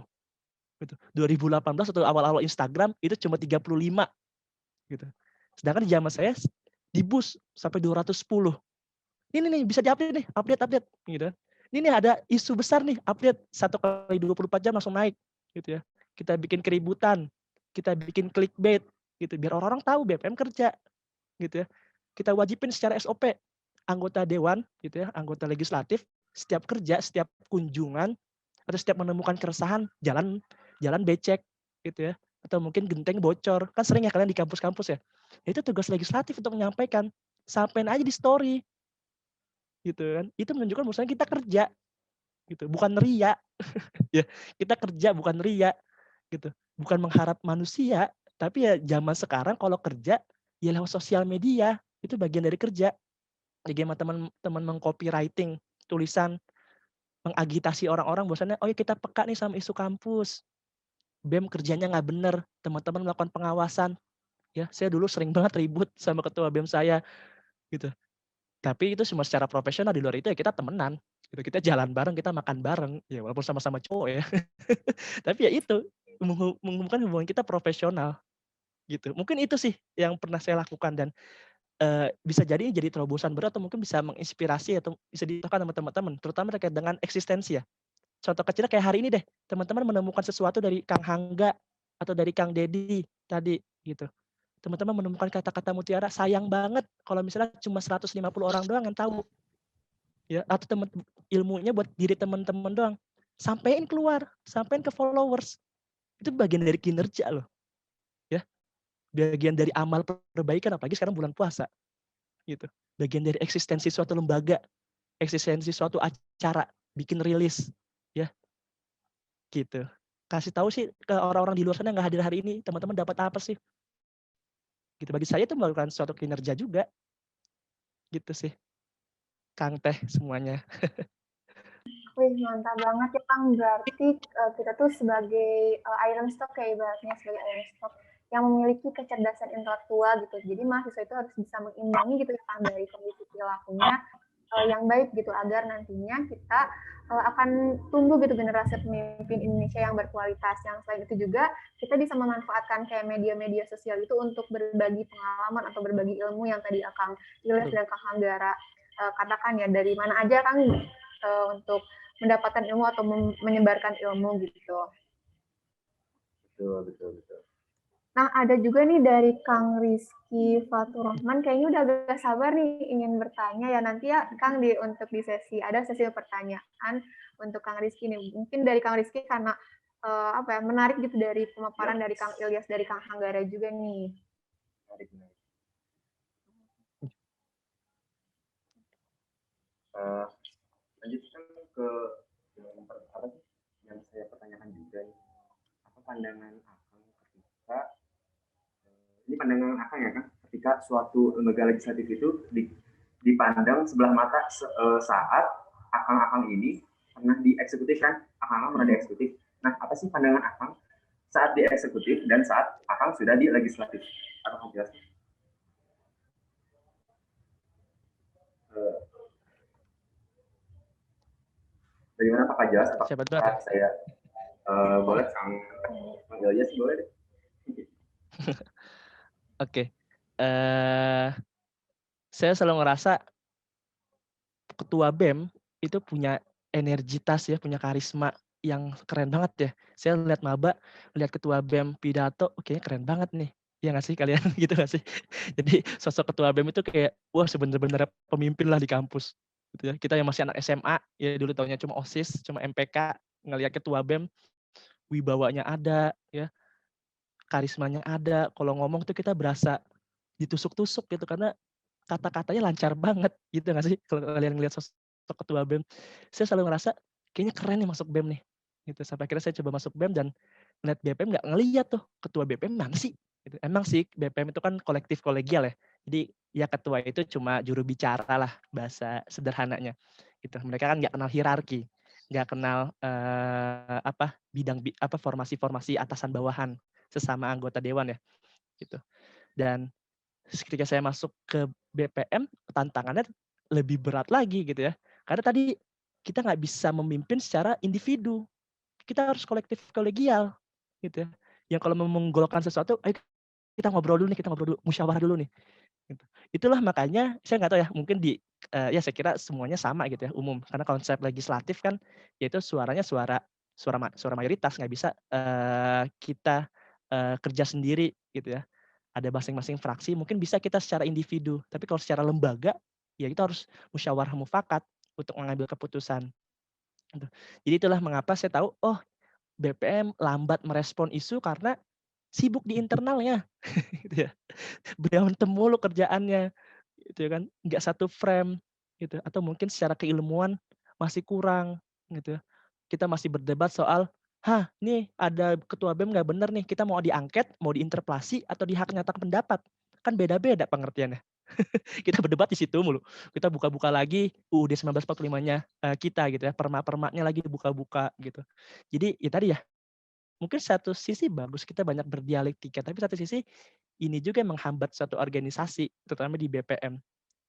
gitu. 2018 atau awal-awal Instagram itu cuma 35 gitu. Sedangkan di zaman saya di-boost sampai 210. Ini nih bisa di-update nih, update gitu. Ini nih ada isu besar nih, update 1 kali 24 jam langsung naik gitu ya. Kita bikin keributan, kita bikin clickbait gitu biar orang-orang tahu BPM kerja gitu ya. Kita wajibin secara SOP anggota dewan gitu ya, anggota legislatif setiap kerja, setiap kunjungan atau setiap menemukan keresahan jalan becek gitu ya. Atau mungkin genteng bocor. Kan sering ya kalian di kampus-kampus ya. Itu tugas legislatif untuk menyampaikan. Sampein aja di story gitu kan. Itu menunjukkan bahwasanya kita kerja gitu, bukan ria. Ya, kita kerja bukan ria gitu. Bukan mengharap manusia, tapi ya zaman sekarang kalau kerja ya lewat sosial media, itu bagian dari kerja. Bagaimana teman-teman meng-copywriting tulisan, mengagitasi orang-orang bahwasannya oh ya kita peka nih sama isu kampus. BEM kerjanya nggak bener, teman-teman melakukan pengawasan. Ya, saya dulu sering banget ribut sama ketua BEM saya gitu. Tapi itu cuma secara profesional, di luar itu ya kita temenan, gitu. Kita jalan bareng, kita makan bareng, ya walaupun sama-sama cowok ya. Tapi ya itu, menghubungkan hubungan kita profesional, gitu. Mungkin itu sih yang pernah saya lakukan dan, bisa jadi ini jadi terobosan baru atau mungkin bisa menginspirasi atau bisa diterapkan sama teman-teman, terutama terkait dengan eksistensi ya. Contoh kecilnya kayak hari ini deh, teman-teman menemukan sesuatu dari Kang Hangga atau dari Kang Dedi tadi, gitu. Teman-teman menemukan kata-kata mutiara, sayang banget kalau misalnya cuma 150 orang doang yang tahu. Ya, atau ilmunya buat diri teman-teman doang. Sampein keluar, sampein ke followers. Itu bagian dari kinerja loh. Ya, bagian dari amal perbaikan apalagi sekarang bulan puasa. Gitu. Bagian dari eksistensi suatu lembaga, eksistensi suatu acara, bikin rilis, ya, gitu. Kasih tahu sih ke orang-orang di luar sana yang nggak hadir hari ini, teman-teman dapat apa sih? Gitu. Bagi saya itu melakukan suatu kinerja juga. Gitu sih. Kang Teh semuanya.
Wih, mantap banget ya Kang. Berarti kita tuh sebagai iron stock kayak ibaratnya sebagai iron stock yang memiliki kecerdasan intelektual gitu. Jadi mahasiswa itu harus bisa mengimbangi gitu ya Kang dari kondisi perilakunya yang baik gitu agar nantinya kita akan tumbuh gitu generasi pemimpin Indonesia yang berkualitas. Yang selain itu juga kita bisa memanfaatkan kayak media-media sosial itu untuk berbagi pengalaman atau berbagi ilmu yang tadi Kang Ilyas dan Kang Hanggara katakan ya, dari mana aja Kang untuk mendapatkan ilmu atau menyebarkan ilmu gitu.
Betul.
Nah, ada juga nih dari Kang Rizky Fatur Rahman, kayaknya udah agak sabar nih ingin bertanya ya nanti ya Kang untuk di ada sesi pertanyaan untuk Kang Rizky nih. Mungkin dari Kang Rizky karena menarik gitu dari pemaparan dari Kang Ilyas, dari Kang Hanggara juga nih.
Lanjutkan ke yang saya pertanyakan juga nih. Apa pandangan Akang ketika ini pandangan Akang ya kan ketika suatu lembaga legislatif itu dipandang sebelah mata saat Akang ini pernah dieksekutif kan, Akang pernah dieksekutif. Nah, apa sih pandangan Akang saat dieksekutif dan saat Akang sudah di legislatif? Akang jelaskan. Bagaimana Pak jelas? Apakah saya boleh Kang Ilyas boleh deh.
Oke. Saya selalu ngerasa ketua BEM itu punya energitas ya, punya karisma yang keren banget ya. Saya lihat maba, lihat ketua BEM pidato, kayaknya keren banget nih. Iya nggak sih kalian gitu nggak sih? Jadi sosok ketua BEM itu kayak, wah sebenarnya pemimpin lah di kampus. Gitu ya. Kita yang masih anak SMA, ya dulu tahunya cuma OSIS, cuma MPK, ngelihat ketua BEM, wibawanya ada, ya karismanya ada. Kalau ngomong tuh kita berasa ditusuk-tusuk gitu karena kata-katanya lancar banget gitu nggak sih kalau kalian ngelihat sosok ketua BEM. Saya selalu ngerasa kayaknya keren nih masuk BEM nih. Gitu. Sampai akhirnya saya coba masuk BEM dan ngeliat BPM nggak ngeliat tuh ketua BPM mana sih. Gitu. Emang sih BPM itu kan kolektif kolegial ya. Jadi ya ketua itu cuma juru bicara lah bahasa sederhananya. Gitu. Mereka kan nggak kenal hierarki, nggak kenal formasi-formasi atasan bawahan sesama anggota dewan ya. Gitu. Dan ketika saya masuk ke BPM, tantangannya lebih berat lagi gitu ya. Karena tadi kita nggak bisa memimpin secara individu. Kita harus kolektif kolegial gitu ya. Yang kalau mau menggolkan sesuatu, ayo kita ngobrol dulu nih, kita ngobrol dulu, musyawarah dulu nih. Gitu. Itulah makanya saya nggak tahu ya, mungkin ya saya kira semuanya sama gitu ya, umum. Karena konsep legislatif kan yaitu suaranya suara mayoritas, nggak bisa kita kerja sendiri gitu ya. Ada masing-masing fraksi, mungkin bisa kita secara individu, tapi kalau secara lembaga, ya kita harus musyawarah mufakat untuk mengambil keputusan. Gitu. Jadi itulah mengapa saya tahu, oh BPM lambat merespon isu karena sibuk di internalnya, gitu ya. Berantem mulu kerjaannya, gitu ya kan, nggak satu frame, gitu. Atau mungkin secara keilmuan masih kurang, gitu. Kita masih berdebat soal, nih ada ketua BEM nggak bener nih, kita mau diangket, mau diinterpelasi, atau dihak nyatakan pendapat. Kan beda-beda pengertiannya. Kita berdebat di situ mulu. Kita buka-buka lagi UUD 1945-nya kita gitu ya, perma-permanya lagi dibuka-buka gitu. Jadi ya tadi ya, mungkin satu sisi bagus kita banyak berdialektika, tapi satu sisi ini juga yang menghambat suatu organisasi, terutama di BPM.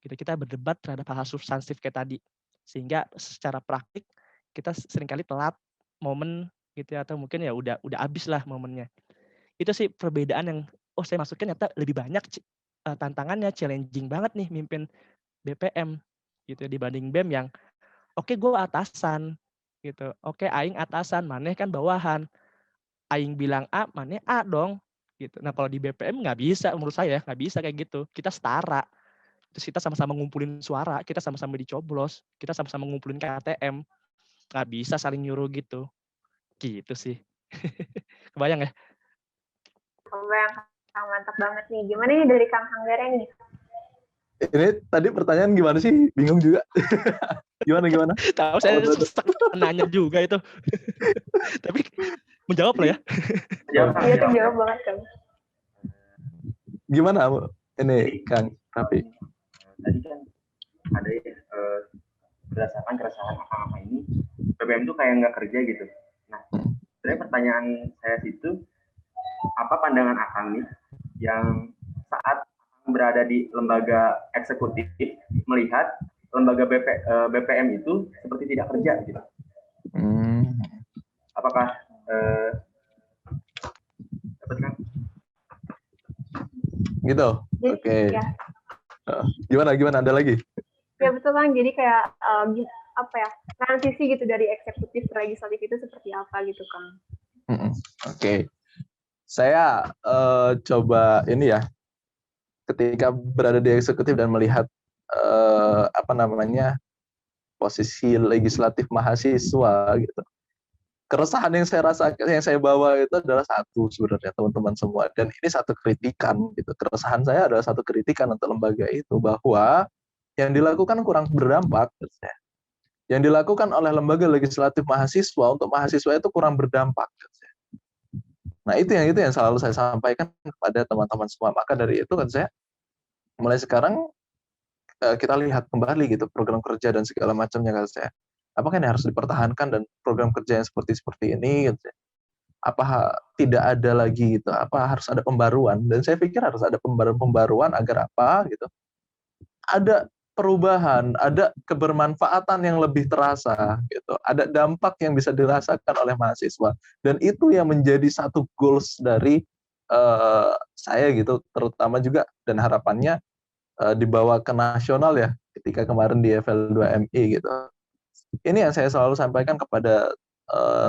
Gitu. Kita berdebat terhadap hal-hal substansif kayak tadi. Sehingga secara praktik kita seringkali telat momen gitu ya, atau mungkin ya udah habis lah momennya. Itu sih perbedaan yang saya masukin ternyata lebih banyak tantangannya, challenging banget nih mimpin BPM gitu dibanding BEM yang oke gue atasan gitu. Oke aing atasan, maneh kan bawahan. Aing bilang A, maneh A dong gitu. Nah, kalau di BPM nggak bisa menurut saya, nggak bisa kayak gitu. Kita setara. Terus kita sama-sama ngumpulin suara, kita sama-sama dicoblos, kita sama-sama ngumpulin KTM. Nggak bisa saling nyuruh gitu. Gitu sih. Kebayang ya?
Kebayang, mantap banget nih. Gimana nih dari Kang Hanggara nih?
Ini tadi pertanyaan gimana sih? Bingung juga. Gimana?
Tahu saya nanya juga itu. Tapi menjawab lah ya.
Iya, terjawab banget kan.
Gimana ini Kang Rafi?
Tadi kan ada ya berdasarkan keresahan apa ini BPM tuh kayak nggak kerja gitu. Nah, sebenarnya pertanyaan saya itu apa pandangan Akang nih yang saat berada di lembaga eksekutif melihat lembaga BPM itu seperti tidak kerja gitu. Apakah dapat kan?
Gitu. Oke. Ya. Gimana? Ada lagi?
Ya betul Kang. Jadi kayak transisi gitu dari eksekutif ke legislatif itu seperti apa gitu Kang?
Oke. Saya coba ini ya, ketika berada di eksekutif dan melihat posisi legislatif mahasiswa gitu. Keresahan yang saya rasakan, yang saya bawa itu adalah satu sebenarnya teman-teman semua, dan ini satu kritikan gitu. Keresahan saya adalah satu kritikan untuk lembaga itu, bahwa yang dilakukan kurang berdampak. Yang dilakukan oleh lembaga legislatif mahasiswa untuk mahasiswa itu kurang berdampak. Nah itu yang selalu saya sampaikan kepada teman-teman semua. Maka dari itu kan saya mulai sekarang kita lihat kembali gitu program kerja dan segala macamnya kan saya. Apakah ini harus dipertahankan, dan program kerja yang seperti ini gitu. Apa tidak ada lagi gitu, apa harus ada pembaruan, dan saya pikir harus ada pembaruan agar apa gitu, ada perubahan, ada kebermanfaatan yang lebih terasa gitu, ada dampak yang bisa dirasakan oleh mahasiswa, dan itu yang menjadi satu goals dari saya gitu, terutama juga, dan harapannya dibawa ke nasional ya, ketika kemarin di FL2MI gitu. Ini yang saya selalu sampaikan kepada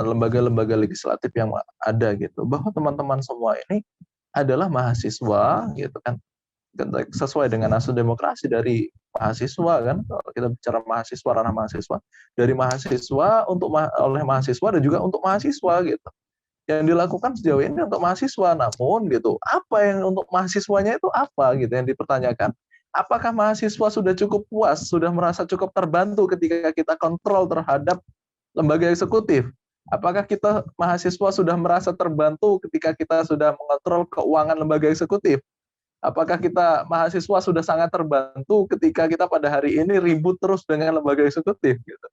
lembaga-lembaga legislatif yang ada gitu, bahwa teman-teman semua ini adalah mahasiswa gitu kan, sesuai dengan asas demokrasi dari mahasiswa kan, kalau kita bicara mahasiswa, ranah mahasiswa, dari mahasiswa untuk oleh mahasiswa dan juga untuk mahasiswa gitu. Yang dilakukan sejauh ini untuk mahasiswa, namun gitu, apa yang untuk mahasiswanya itu apa gitu yang dipertanyakan. Apakah mahasiswa sudah cukup puas, sudah merasa cukup terbantu ketika kita kontrol terhadap lembaga eksekutif? Apakah kita mahasiswa sudah merasa terbantu ketika kita sudah mengontrol keuangan lembaga eksekutif? Apakah kita mahasiswa sudah sangat terbantu ketika kita pada hari ini ribut terus dengan lembaga eksekutif gitu?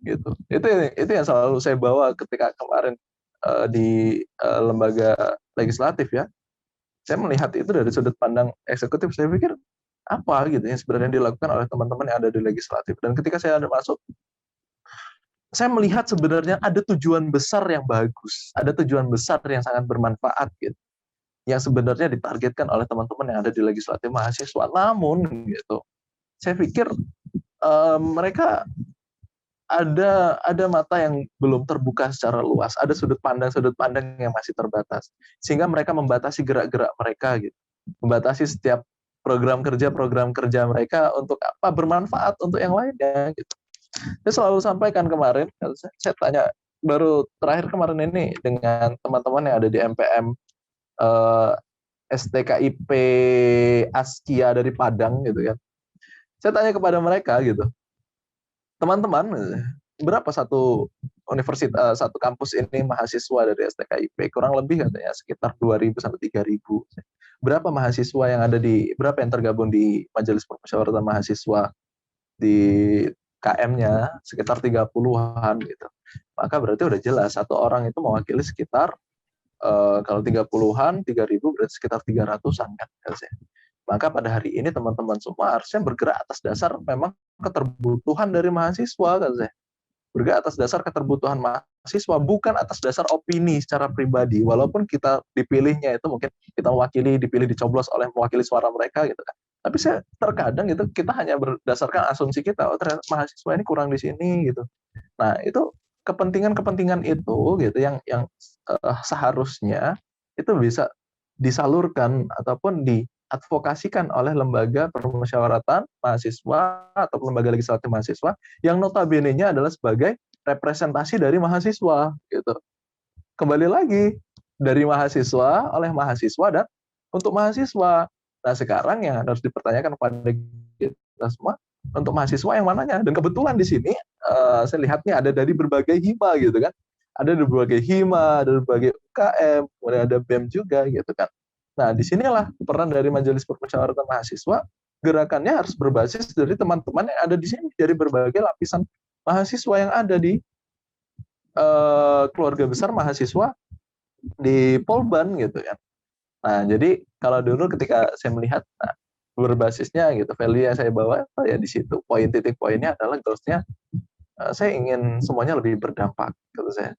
Gitu. Itu yang selalu saya bawa ketika kemarin di lembaga legislatif ya. Saya melihat itu dari sudut pandang eksekutif. Saya pikir apa gitu yang sebenarnya dilakukan oleh teman-teman yang ada di legislatif. Dan ketika saya ada masuk, saya melihat sebenarnya ada tujuan besar yang bagus, ada tujuan besar yang sangat bermanfaat gitu, yang sebenarnya ditargetkan oleh teman-teman yang ada di legislatif mahasiswa. Namun gitu, saya pikir mereka ada mata yang belum terbuka secara luas, ada sudut pandang yang masih terbatas, sehingga mereka membatasi gerak-gerak mereka gitu, membatasi setiap program kerja mereka untuk apa, bermanfaat untuk yang lainnya gitu. Saya selalu sampaikan kemarin, saya tanya baru terakhir kemarin ini dengan teman-teman yang ada di MPM STKIP Askia dari Padang gitu ya. Saya tanya kepada mereka gitu, teman-teman, berapa satu universitas, satu kampus ini mahasiswa dari STKIP? Kurang lebih katanya sekitar 2.000 sampai 3.000. Berapa mahasiswa yang ada berapa yang tergabung di Majelis Permusyawaratan Mahasiswa di KM-nya? Sekitar 30-an gitu. Maka berarti udah jelas satu orang itu mewakili sekitar kalau 30-an, 3.000 berarti sekitar 300-an kan. Maka pada hari ini teman-teman semua harusnya bergerak atas dasar memang keterbutuhan dari mahasiswa kan saya. Bergerak atas dasar keterbutuhan mahasiswa, bukan atas dasar opini secara pribadi. Walaupun kita dipilihnya itu mungkin kita mewakili, dipilih, dicoblos oleh mewakili suara mereka gitu kan. Tapi saya terkadang itu kita hanya berdasarkan asumsi kita, oh ternyata mahasiswa ini kurang di sini gitu. Nah, itu kepentingan-kepentingan itu gitu yang seharusnya itu bisa disalurkan ataupun diadvokasikan oleh lembaga permusyawaratan mahasiswa atau lembaga legislatif mahasiswa yang notabene-nya adalah sebagai representasi dari mahasiswa gitu. Kembali lagi, dari mahasiswa, oleh mahasiswa, dan untuk mahasiswa. Nah sekarang yang harus dipertanyakan kepada kita semua, untuk mahasiswa yang mananya? Dan kebetulan di sini saya lihatnya ada dari berbagai hima gitu kan. Ada dari berbagai hima, ada dari berbagai UKM, kemudian ada BEM juga gitu kan. Nah disinilah peran dari Majelis Permusyawaratan Mahasiswa, gerakannya harus berbasis dari teman-teman yang ada di sini, dari berbagai lapisan mahasiswa yang ada di keluarga besar mahasiswa di Polban gitu kan. Nah jadi kalau dulu ketika saya melihat, nah, berbasisnya gitu, value yang saya bawa ya di situ, titik poinnya adalah goalsnya saya ingin semuanya lebih berdampak gitu. Saya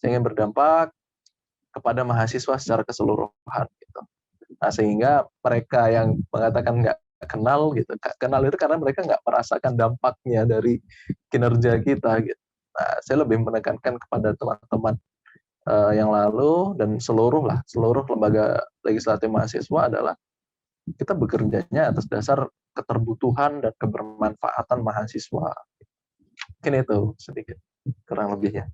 ingin berdampak kepada mahasiswa secara keseluruhan gitu. Nah sehingga mereka yang mengatakan nggak kenal gitu, kenal itu karena mereka nggak merasakan dampaknya dari kinerja kita gitu. Nah saya lebih menekankan kepada teman-teman yang lalu dan seluruh lembaga legislatif mahasiswa adalah kita bekerjanya atas dasar keterbutuhan dan kebermanfaatan mahasiswa. Mungkin itu sedikit kurang lebihnya.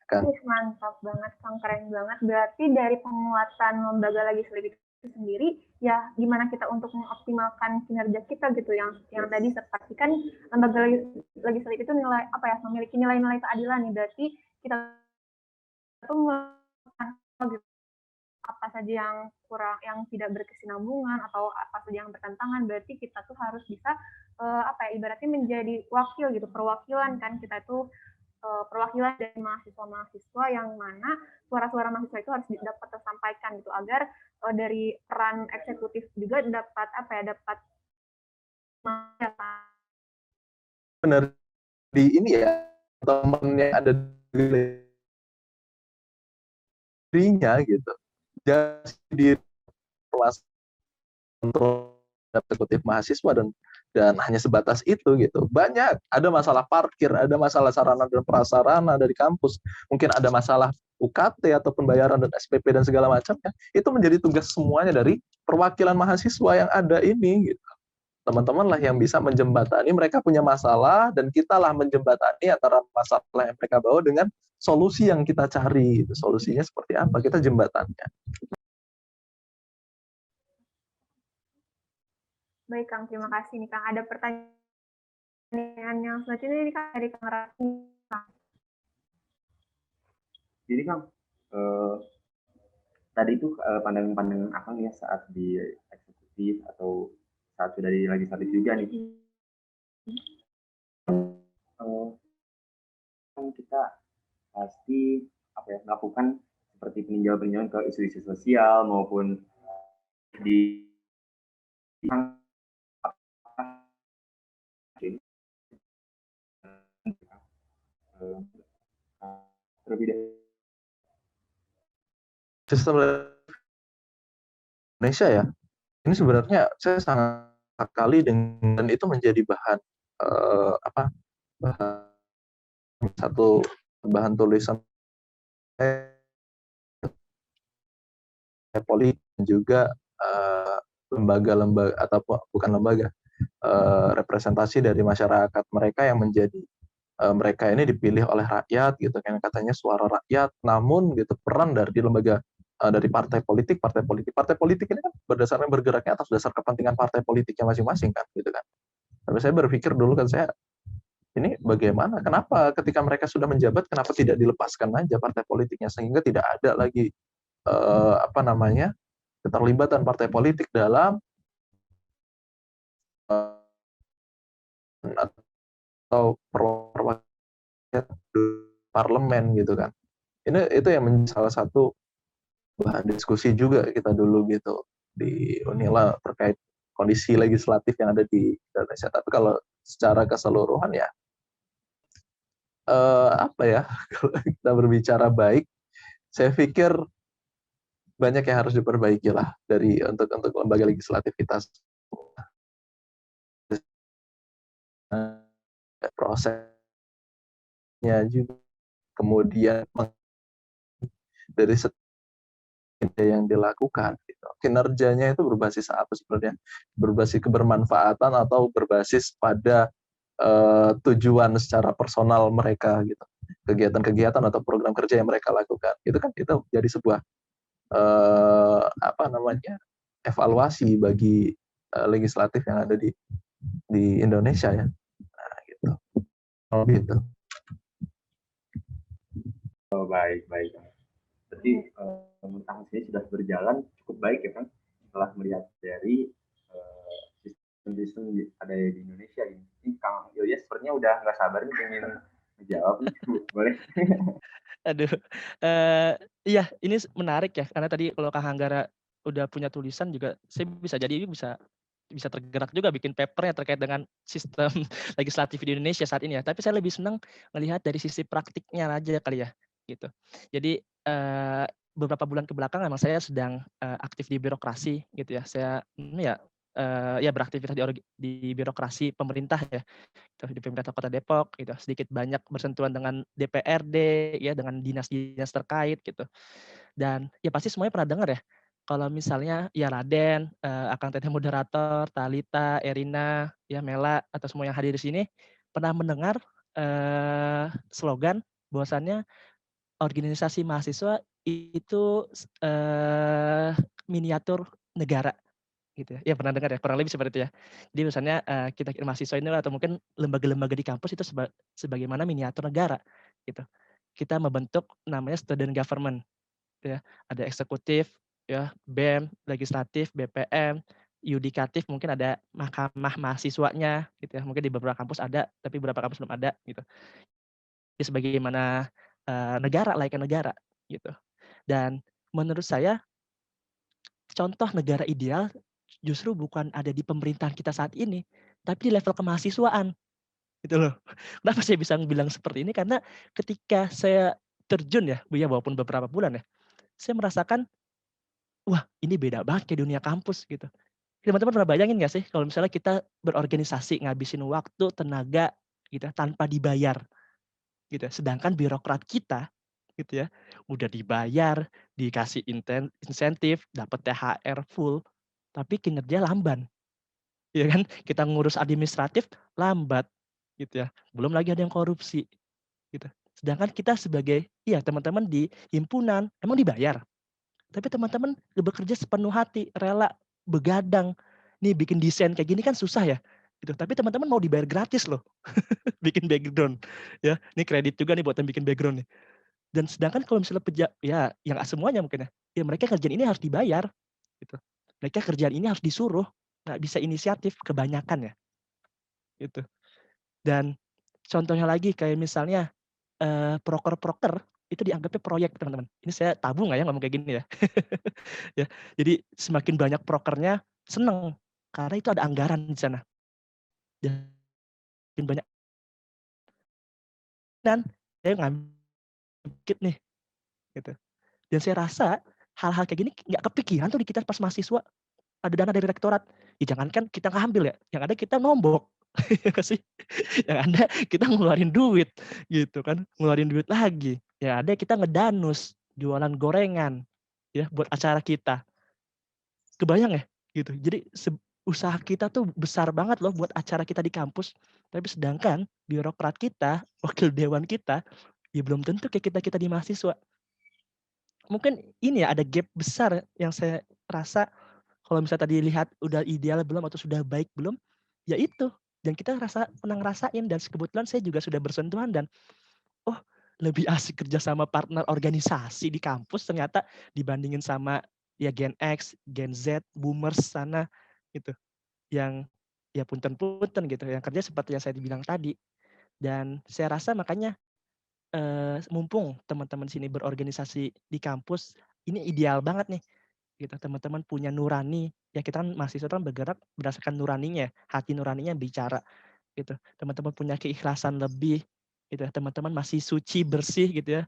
Kan?
Mantap banget, Kang, keren banget. Berarti dari penguatan lembaga legislatif itu sendiri, ya gimana kita untuk mengoptimalkan kinerja kita gitu, yang tadi seperti kan lembaga legislatif itu nilai apa ya, memiliki nilai-nilai keadilan nih. Berarti kita tuh gitu, apa saja yang kurang, yang tidak berkesinambungan atau apa saja yang bertentangan, berarti kita tuh harus bisa apa ya, ibaratnya menjadi wakil gitu, perwakilan kan, kita tuh perwakilan dari mahasiswa-mahasiswa yang mana suara-suara mahasiswa itu harus dapat tersampaikan gitu, agar dari peran eksekutif juga dapat apa ya, dapat
benar di ini ya, temennya ada dirinya gitu, jadi kontrol eksekutif mahasiswa dan hanya sebatas itu gitu. Banyak, ada masalah parkir, ada masalah sarana dan prasarana dari kampus, mungkin ada masalah UKT atau pembayaran dan SPP dan segala macamnya. Itu menjadi tugas semuanya dari perwakilan mahasiswa yang ada ini gitu. Teman-teman lah yang bisa menjembatani, mereka punya masalah dan kita lah menjembatani antara masalah yang mereka bawa dengan solusi yang kita cari. Solusinya seperti apa? Kita jembatannya.
Baik, Kang, terima kasih nih, Kang. Ada pertanyaan yang selanjutnya nih, Kang, dari Kang Raffi.
Jadi Kang, tadi itu pandangan-pandangan Akang ya saat di eksekutif atau saat sudah di legislatif juga nih. Kan kita pasti apa ya, melakukan seperti peninjauan ke isu-isu sosial maupun di terlebih dahulu
Sistem Indonesia ya, ini sebenarnya saya sangat sekali dan itu menjadi bahan bahan tulisan politik juga lembaga-lembaga atau bukan lembaga, representasi dari masyarakat mereka yang menjadi mereka ini dipilih oleh rakyat gitu kan, katanya suara rakyat, namun gitu peran dari lembaga dari partai politik ini kan berdasarkan bergeraknya atas dasar kepentingan partai politiknya masing-masing kan gitu kan. Tapi saya berpikir dulu kan, saya ini bagaimana, kenapa ketika mereka sudah menjabat kenapa tidak dilepaskan aja partai politiknya sehingga tidak ada lagi keterlibatan partai politik dalam atau perwakilan parlemen gitu kan. Itu yang menjadi salah satu bahan diskusi juga kita dulu gitu di Unila terkait kondisi legislatif yang ada di Indonesia. Tapi kalau secara keseluruhan ya kalau kita berbicara baik, saya pikir banyak yang harus diperbaiki lah untuk lembaga legislatif kita. Prosesnya juga, kemudian dari yang dilakukan gitu. Kinerjanya itu berbasis apa sebenarnya? Berbasis kebermanfaatan atau berbasis pada tujuan secara personal mereka gitu. Kegiatan-kegiatan atau program kerja yang mereka lakukan. Itu kan kita jadi sebuah evaluasi bagi legislatif yang ada di Indonesia ya. Nah, gitu. Oh, gitu.
Oh, baik. Berarti menurut ini sudah berjalan cukup baik ya kan, setelah melihat dari sistem ada di Indonesia ini. Kang Ilyas sepertinya udah nggak sabar nih pengen menjawab nih. Boleh?
Aduh, iya ini menarik ya, karena tadi kalau Kang Hanggara udah punya tulisan juga, saya bisa tergerak juga bikin papernya terkait dengan sistem legislatif di Indonesia saat ini ya. Tapi saya lebih senang melihat dari sisi praktiknya aja kali ya, gitu. Jadi beberapa bulan ke belakang memang saya sedang aktif di birokrasi gitu ya. Saya ya beraktivitas di birokrasi pemerintah ya, gitu, di pemerintah Kota Depok gitu, sedikit banyak bersentuhan dengan DPRD ya, dengan dinas-dinas terkait gitu. Dan ya pasti semuanya pernah dengar ya, kalau misalnya ya Raden, Akang Teteh moderator, Talita, Erina, ya Mela atau semua yang hadir di sini pernah mendengar slogan bahwasannya organisasi mahasiswa itu miniatur negara gitu ya. Ya pernah dengar ya, kurang lebih seperti itu ya. Jadi misalnya kita mahasiswa ini atau mungkin lembaga-lembaga di kampus itu sebagaimana miniatur negara gitu. Kita membentuk namanya student government gitu ya. Ada eksekutif ya, BEM, legislatif, BPM, yudikatif, mungkin ada mahkamah mahasiswanya gitu ya. Mungkin di beberapa kampus ada, tapi beberapa kampus belum ada gitu. Jadi sebagaimana negara, layaknya negara gitu. Dan menurut saya contoh negara ideal justru bukan ada di pemerintahan kita saat ini, tapi di level kemahasiswaan gitu loh. Kenapa saya bisa bilang seperti ini? Karena ketika saya terjun ya, walaupun beberapa bulan ya, saya merasakan, wah ini beda banget kayak dunia kampus gitu. Teman-teman pernah bayangin nggak sih kalau misalnya kita berorganisasi, ngabisin waktu, tenaga gitu ya, tanpa dibayar gitu ya. Sedangkan birokrat kita gitu ya, udah dibayar, dikasih insentif, dapat THR full, tapi kinerja lamban, ya kan? Kita ngurus administratif lambat, gitu ya. Belum lagi ada yang korupsi, gitu. Sedangkan kita sebagai, iya teman-teman di himpunan emang dibayar, tapi teman-teman bekerja sepenuh hati, rela, begadang. Nih bikin desain kayak gini kan susah ya, gitu. Tapi teman-teman mau dibayar gratis loh, bikin background, ya. Ini kredit juga nih buat yang bikin background nih. Dan sedangkan kalau misalnya ya yang semuanya mungkin ya, ya mereka kerjaan ini harus dibayar gitu. Mereka kerjaan ini harus disuruh, nggak bisa inisiatif kebanyakan ya, gitu. Dan contohnya lagi kayak misalnya proker-proker itu dianggapnya proyek teman-teman. Ini saya tabu nggak ya ngomong kayak gini ya? Ya, jadi semakin banyak prokernya seneng karena itu ada anggaran di sana. Dan banyak dan saya ngambil nih gitu. Dan saya rasa hal-hal kayak gini nggak kepikiran tuh di kita pas mahasiswa. Ada dana dari rektorat, ya jangankan kita ngambil ya, yang ada kita nombok, ya nggak sih? Yang ada kita ngeluarin duit, gitu kan, ngeluarin duit lagi. Yang ada kita ngedanus, jualan gorengan, ya buat acara kita. Kebayang ya? Gitu. Jadi usaha kita tuh besar banget loh buat acara kita di kampus, tapi sedangkan birokrat kita, wakil dewan kita, ya belum tentu kayak kita-kita di mahasiswa. Mungkin ini ya ada gap besar yang saya rasa kalau misalnya tadi lihat udah ideal belum atau sudah baik belum, ya itu. Dan kita pernah ngerasain dan kebetulan saya juga sudah bersentuhan dan oh lebih asik kerja sama partner organisasi di kampus ternyata dibandingin sama ya Gen X, Gen Z, Boomers sana gitu. Yang ya punten-punten gitu, yang kerja seperti yang saya bilang tadi. Dan saya rasa makanya mumpung teman-teman sini berorganisasi di kampus, ini ideal banget nih gitu. Teman-teman punya nurani, ya kita kan mahasiswa kan bergerak berdasarkan nuraninya, hati nuraninya bicara gitu. Teman-teman punya keikhlasan lebih gitu ya. Teman-teman masih suci, bersih gitu ya.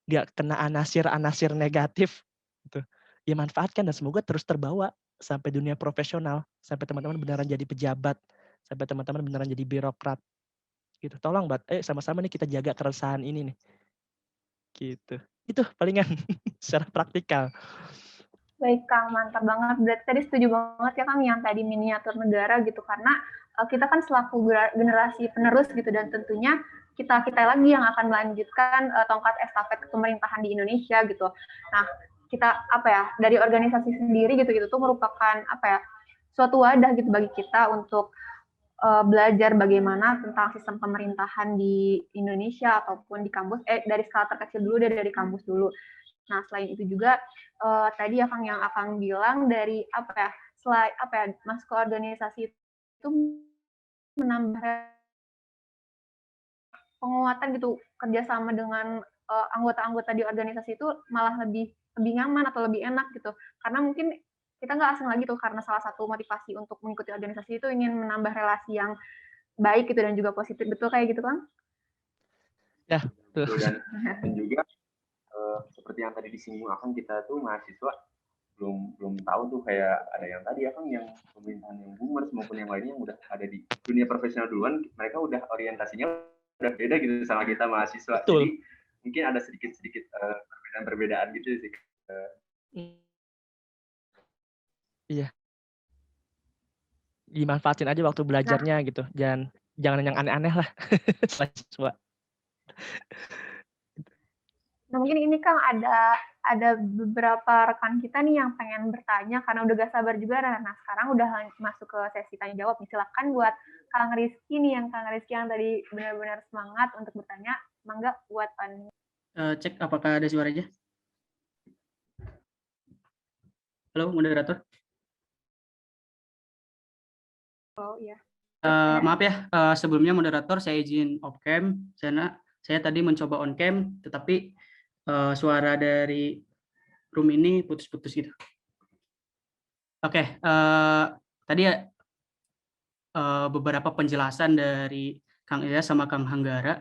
Nggak kena anasir-anasir negatif gitu. Ya manfaatkan dan semoga terus terbawa sampai dunia profesional, sampai teman-teman beneran jadi pejabat, sampai teman-teman beneran jadi birokrat gitu. Tolong sama-sama nih kita jaga keresahan ini nih. Gitu. Itu palingan secara praktikal.
Baik Kang, mantap banget. Berarti tadi setuju banget ya Kang yang tadi miniatur negara gitu, karena kita kan selaku generasi penerus gitu, dan tentunya kita lagi yang akan melanjutkan tongkat estafet pemerintahan di Indonesia gitu. Nah, kita dari organisasi sendiri gitu tuh merupakan suatu wadah gitu bagi kita untuk belajar bagaimana tentang sistem pemerintahan di Indonesia ataupun di kampus, dari skala terkecil dulu, dari kampus dulu. Nah, selain itu juga tadi Kang yang Akang bilang dari masuk ke organisasi itu menambah penguatan gitu, kerjasama dengan anggota-anggota di organisasi itu malah lebih nyaman atau lebih enak gitu. Karena mungkin kita nggak asing lagi tuh, karena salah satu motivasi untuk mengikuti organisasi itu ingin menambah relasi yang baik gitu dan juga positif. Betul kayak gitu Kang?
Ya,
dan juga seperti yang tadi disinggung akan kita tuh mahasiswa belum tahu tuh kayak ada yang tadi ya kan yang pemerintahan yang boomers maupun yang lainnya yang udah ada di dunia profesional duluan, mereka udah orientasinya udah beda gitu sama kita mahasiswa.
Betul.
Jadi mungkin ada sedikit perbedaan gitu sih.
Iya. Dimanfaatin aja waktu belajarnya gitu. Jangan yang aneh-aneh lah. Mahasiswa.
Nah, mungkin ini Kang ada beberapa rekan kita nih yang pengen bertanya karena udah gak sabar juga. Nah, sekarang udah masuk ke sesi tanya jawab. Silakan buat Kang Rizky nih, yang tadi benar-benar semangat untuk bertanya. Mangga buat
cek apakah ada suaranya. Halo, moderator.
Oh iya.
Maaf ya, sebelumnya moderator saya izin off cam. Saya tadi mencoba on cam, tetapi suara dari room ini putus-putus gitu. Oke, tadi beberapa penjelasan dari Kang Ilyas sama Kang Hanggara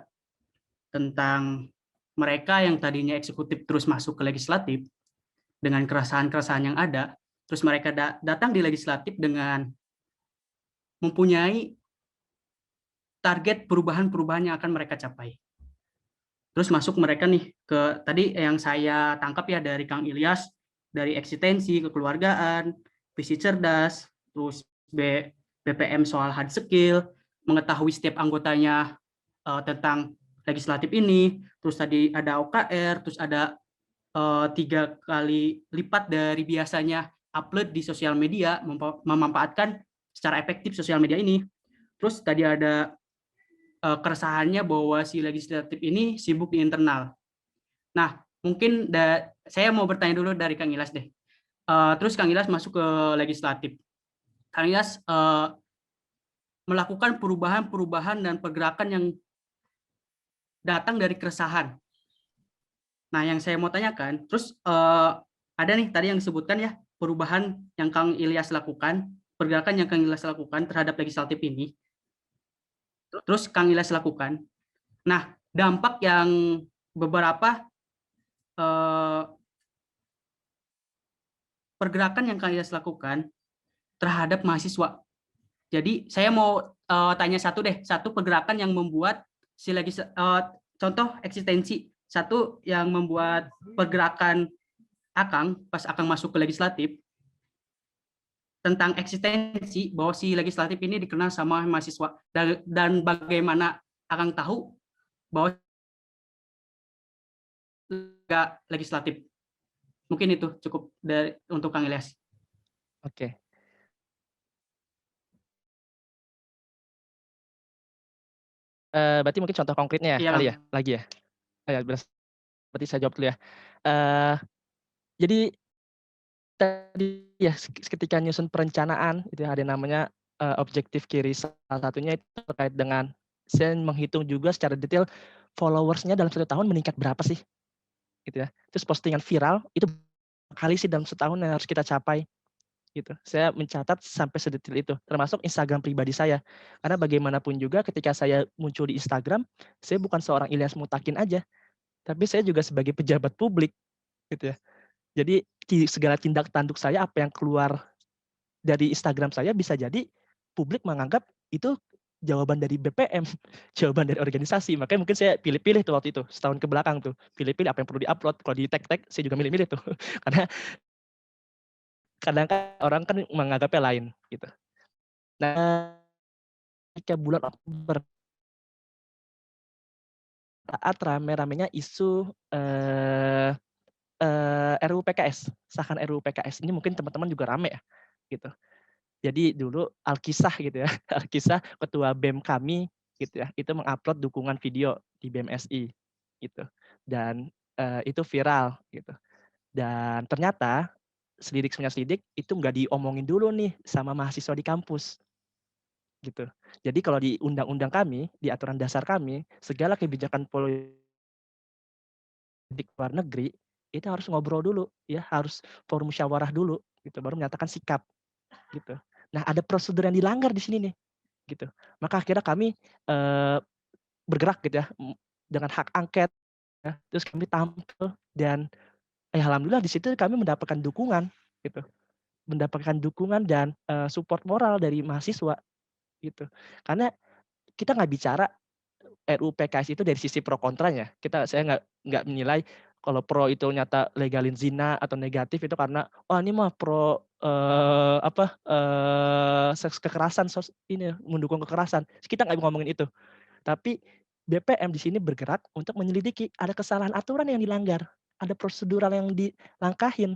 tentang mereka yang tadinya eksekutif terus masuk ke legislatif dengan keresahan-keresahan yang ada, terus mereka datang di legislatif dengan mempunyai target perubahan-perubahan yang akan mereka capai. Terus masuk mereka nih ke tadi yang saya tangkap ya dari Kang Ilyas, dari eksistensi, kekeluargaan, visi cerdas, terus BPM soal hard skill, mengetahui setiap anggotanya tentang legislatif ini, terus tadi ada OKR, terus ada 3 kali lipat dari biasanya upload di sosial media, memanfaatkan secara efektif sosial media ini. Terus tadi ada keresahannya bahwa si legislatif ini sibuk di internal. Nah, mungkin saya mau bertanya dulu dari Kang Ilyas deh. Terus Kang Ilyas masuk ke legislatif. Kang Ilyas melakukan perubahan-perubahan dan pergerakan yang datang dari keresahan. Nah, yang saya mau tanyakan, terus ada nih tadi yang disebutkan ya, perubahan yang Kang Ilyas lakukan, pergerakan yang Kang Ilyas lakukan terhadap legislatif ini. Terus Kang Ilyas lakukan. Nah, dampak yang beberapa pergerakan yang Kang Ilyas lakukan terhadap mahasiswa. Jadi saya mau tanya satu pergerakan yang membuat si contoh eksistensi, satu yang membuat pergerakan Akang pas Akang masuk ke legislatif tentang eksistensi bahwa si legislatif ini dikenal sama mahasiswa dan bagaimana Akang tahu bahwa legislatif. Mungkin itu cukup untuk Kang Ilyas.
Oke. Berarti mungkin contoh konkretnya
Iya,
kali ya, lagi ya. Berarti saya jawab dulu ya. Jadi tadi ya ketika nyusun perencanaan itu ada namanya objektif kiri, salah satunya itu terkait dengan saya menghitung juga secara detail followersnya dalam 1 tahun meningkat berapa sih, gitu ya. Terus postingan viral itu kali sih dalam setahun yang harus kita capai, gitu. Saya mencatat sampai sedetail itu, termasuk Instagram pribadi saya. Karena bagaimanapun juga ketika saya muncul di Instagram, saya bukan seorang Ilyas Mutakin aja, tapi saya juga sebagai pejabat publik, gitu ya. Jadi segala tindak tanduk saya, apa yang keluar dari Instagram saya bisa jadi publik menganggap itu jawaban dari BPM, jawaban dari organisasi. Makanya mungkin saya pilih-pilih tuh waktu itu, setahun ke belakang tuh, pilih-pilih apa yang perlu diupload. Kalau di tag-tag saya juga milih-milih tuh, karena kadang kan orang kan menganggapnya lain gitu. Nah, ketika bulan Oktober saat rame-ramenya isu RUU PKS, sahkan RUU PKS ini mungkin teman-teman juga rame ya, gitu. Jadi dulu Alkisah gitu ya, Alkisah ketua BEM kami gitu ya, itu mengupload dukungan video di BEM-SI gitu. Dan itu viral gitu. Dan ternyata selidik itu nggak diomongin dulu nih sama mahasiswa di kampus gitu. Jadi kalau di undang-undang kami, di aturan dasar kami, segala kebijakan politik luar negeri itu harus ngobrol dulu ya, harus forum musyawarah dulu gitu, baru menyatakan sikap gitu. Nah, ada prosedur yang dilanggar di sini nih gitu. Maka akhirnya kami bergerak gitu ya dengan hak angket ya, terus kami tampil dan alhamdulillah di situ kami mendapatkan dukungan gitu, mendapatkan dukungan dan support moral dari mahasiswa gitu. Karena kita nggak bicara RUU PKS itu dari sisi pro kontranya. Saya nggak menilai kalau pro itu nyata legalin zina atau negatif itu karena ini mah pro seks kekerasan, ini mendukung kekerasan. Kita nggak ngomongin itu. Tapi BPM di sini bergerak untuk menyelidiki ada kesalahan aturan yang dilanggar, ada prosedural yang dilangkahin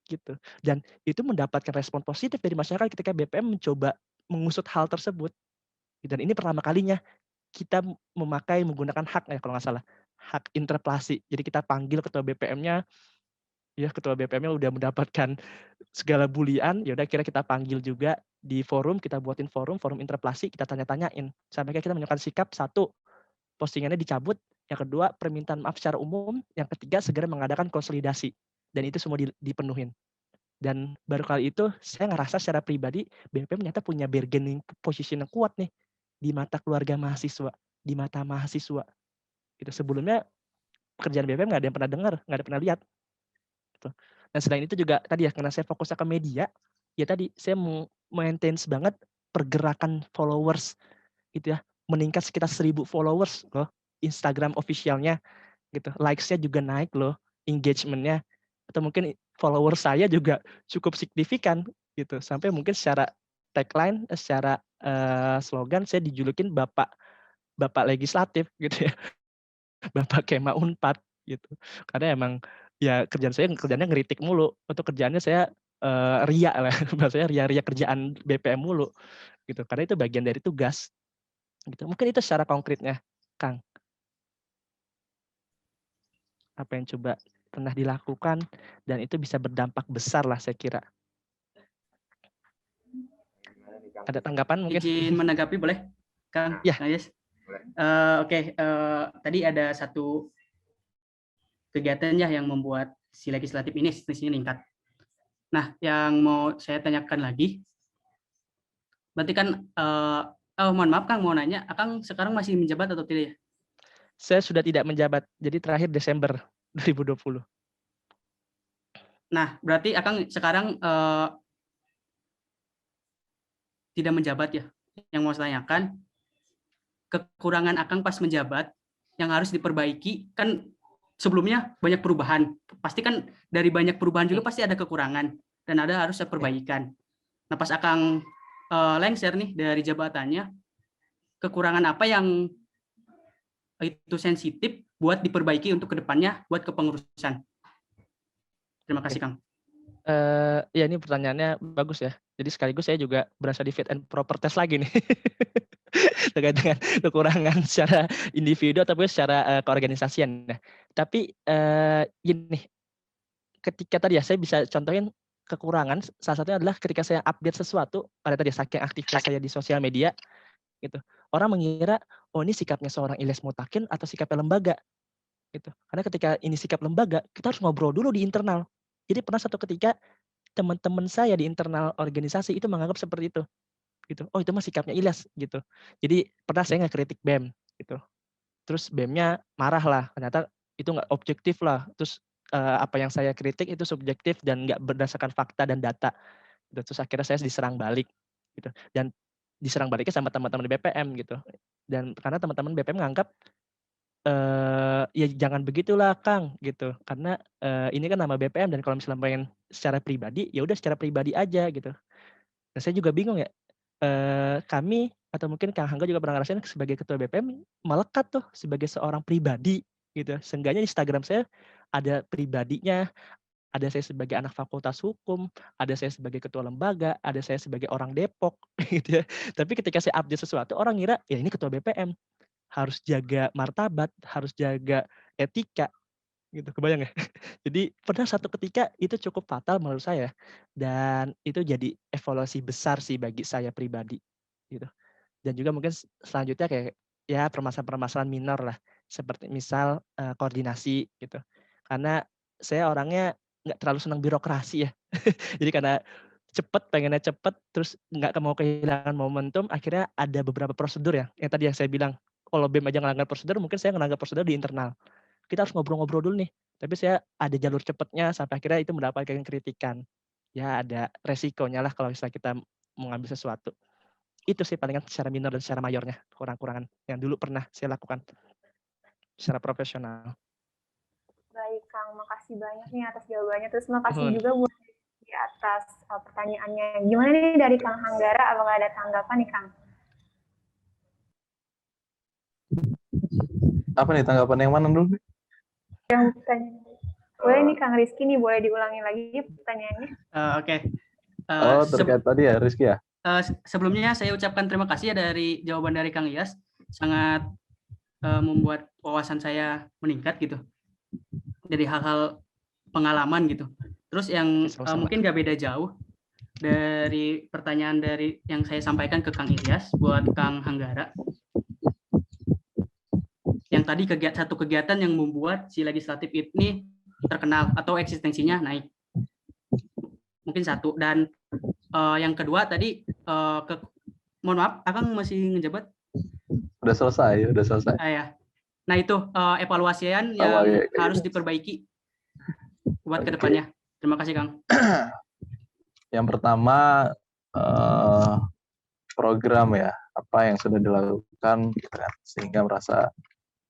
gitu. Dan itu mendapatkan respon positif dari masyarakat ketika BPM mencoba mengusut hal tersebut. Dan ini pertama kalinya kita menggunakan hak ya kalau nggak salah, hak interpelasi. Jadi kita panggil ketua BPM-nya, ya ketua BPM-nya udah mendapatkan segala bulian, ya udah kira kita panggil juga di forum, kita buatin forum interpelasi, kita tanya-tanyain. Sampai kita menunjukkan sikap, satu, postingannya dicabut, yang kedua permintaan maaf secara umum, yang ketiga segera mengadakan konsolidasi. Dan itu semua dipenuhin. Dan baru kali itu saya ngerasa secara pribadi BPM ternyata punya bargaining position yang kuat nih di mata keluarga mahasiswa, di mata mahasiswa. Gitu. Sebelumnya pekerjaan BPM nggak ada yang pernah dengar, nggak ada yang pernah lihat. Gitu. Dan selain itu juga tadi ya karena saya fokusnya ke media, ya tadi saya maintain banget pergerakan followers gitu ya, meningkat sekitar 1.000 followers loh Instagram officialnya gitu, likes-nya juga naik loh, engagement-nya, atau mungkin follower saya juga cukup signifikan gitu, sampai mungkin secara tagline, secara slogan saya dijulukin bapak legislatif gitu ya, bapak Kema Unpad gitu, karena emang ya kerjaannya ngeritik mulu, untuk kerjaannya saya ria lah, bahasanya ria kerjaan BPM mulu gitu, karena itu bagian dari tugas gitu. Mungkin itu secara konkretnya, Kang. Apa yang coba pernah dilakukan dan itu bisa berdampak besar lah saya kira. Ada tanggapan mungkin?
Izin menanggapi boleh, Kang?
Ya.
Yes. Oke, tadi ada satu kegiatan ya yang membuat si legislatif ini meningkat. Nah, yang mau saya tanyakan lagi, berarti kan, mohon maaf Kang, mau nanya, Akang sekarang masih menjabat atau tidak ya?
Saya sudah tidak menjabat, jadi terakhir Desember 2020.
Nah, berarti Akang sekarang tidak menjabat ya? Yang mau saya tanyakan, kekurangan Akang pas menjabat yang harus diperbaiki, kan sebelumnya banyak perubahan. Pasti kan dari banyak perubahan juga pasti ada kekurangan, dan ada harus perbaikan. Nah, pas Akang lengser nih dari jabatannya, kekurangan apa yang itu sensitif buat diperbaiki untuk kedepannya buat kepengurusan? Terima kasih, Kang.
Ya ini pertanyaannya bagus ya. Jadi sekaligus saya juga berasa di fit and proper test lagi nih. Terkait dengan kekurangan secara individu ataupun secara keorganisasian. Nah, tapi gini, ketika tadi ya saya bisa contohin kekurangan, salah satunya adalah ketika saya update sesuatu, pada tadi saking aktifnya saya di sosial media, gitu. Orang mengira, oh ini sikapnya seorang Ilyas Mutakin atau sikapnya lembaga, gitu. Karena ketika ini sikap lembaga, kita harus ngobrol dulu di internal. Jadi pernah satu ketika teman-teman saya di internal organisasi itu menganggap seperti itu, gitu. Oh itu mah sikapnya Ilyas, gitu. Jadi pernah saya ngekritik BEM, gitu. Terus BEM-nya marah lah, ternyata itu nggak objektif lah. Terus apa yang saya kritik itu subjektif dan nggak berdasarkan fakta dan data. Terus akhirnya saya diserang balik, gitu. Dan diserang baliknya sama teman-teman di BPM gitu. Dan karena teman-teman BPM menganggap ya jangan begitulah Kang gitu. Karena ini kan nama BPM dan kalau misalnya pengen secara pribadi, ya udah secara pribadi aja gitu. Nah, saya juga bingung ya. Kami atau mungkin Kang Hangga juga pernah ngerasain sebagai ketua BPM melekat tuh sebagai seorang pribadi gitu. Seenggaknya Instagram saya ada pribadinya, ada saya sebagai anak fakultas hukum, ada saya sebagai ketua lembaga, ada saya sebagai orang Depok gitu ya. Tapi ketika saya update sesuatu orang ngira ya ini ketua BPM, harus jaga martabat, harus jaga etika gitu. Kebayang ya? Jadi pernah satu ketika itu cukup fatal menurut saya dan itu jadi evaluasi besar sih bagi saya pribadi gitu. Dan juga mungkin selanjutnya kayak ya permasalahan-permasalahan minor lah seperti misal koordinasi gitu. Karena saya orangnya nggak terlalu senang birokrasi ya. Jadi karena pengennya cepet, terus nggak mau kehilangan momentum, akhirnya ada beberapa prosedur ya, yang tadi yang saya bilang, kalau BEM aja ngelanggar prosedur, mungkin saya ngelanggar prosedur di internal. Kita harus ngobrol-ngobrol dulu nih, tapi saya ada jalur cepetnya sampai akhirnya itu mendapatkan kritikan. ya ada resikonya lah kalau misalnya kita mengambil sesuatu. Itu sih palingan secara minor dan secara mayornya, kurang-kurangan yang dulu pernah saya lakukan secara profesional.
Baik Kang, makasih banyak nih atas jawabannya. Terus makasih
Nuhun.
juga buat di atas pertanyaannya. Gimana nih dari Kang Hanggara? Apakah ada tanggapan nih Kang?
Apa nih tanggapan yang mana dulu?
Yang pertanyaan. Boleh nih Kang Rizky nih, boleh diulangi lagi pertanyaannya?
Oke.
Oh, terkait tadi ya, Rizky ya?
Sebelumnya saya ucapkan terima kasih ya dari jawaban dari Kang Ilyas, sangat membuat wawasan saya meningkat gitu dari hal-hal pengalaman gitu. Terus yang mungkin gak beda jauh dari pertanyaan dari yang saya sampaikan ke Kang Ilyas buat Kang Hanggara. Yang tadi satu kegiatan yang membuat si legislatif ini terkenal atau eksistensinya naik. Mungkin satu. Dan yang kedua tadi, mohon maaf, Akang masih ngejabat?
Udah selesai.
Ya. Nah itu evaluasian yang harus diperbaiki buat kedepannya. Terima kasih Kang.
Yang pertama program ya, apa yang sudah dilakukan gitu kan, sehingga merasa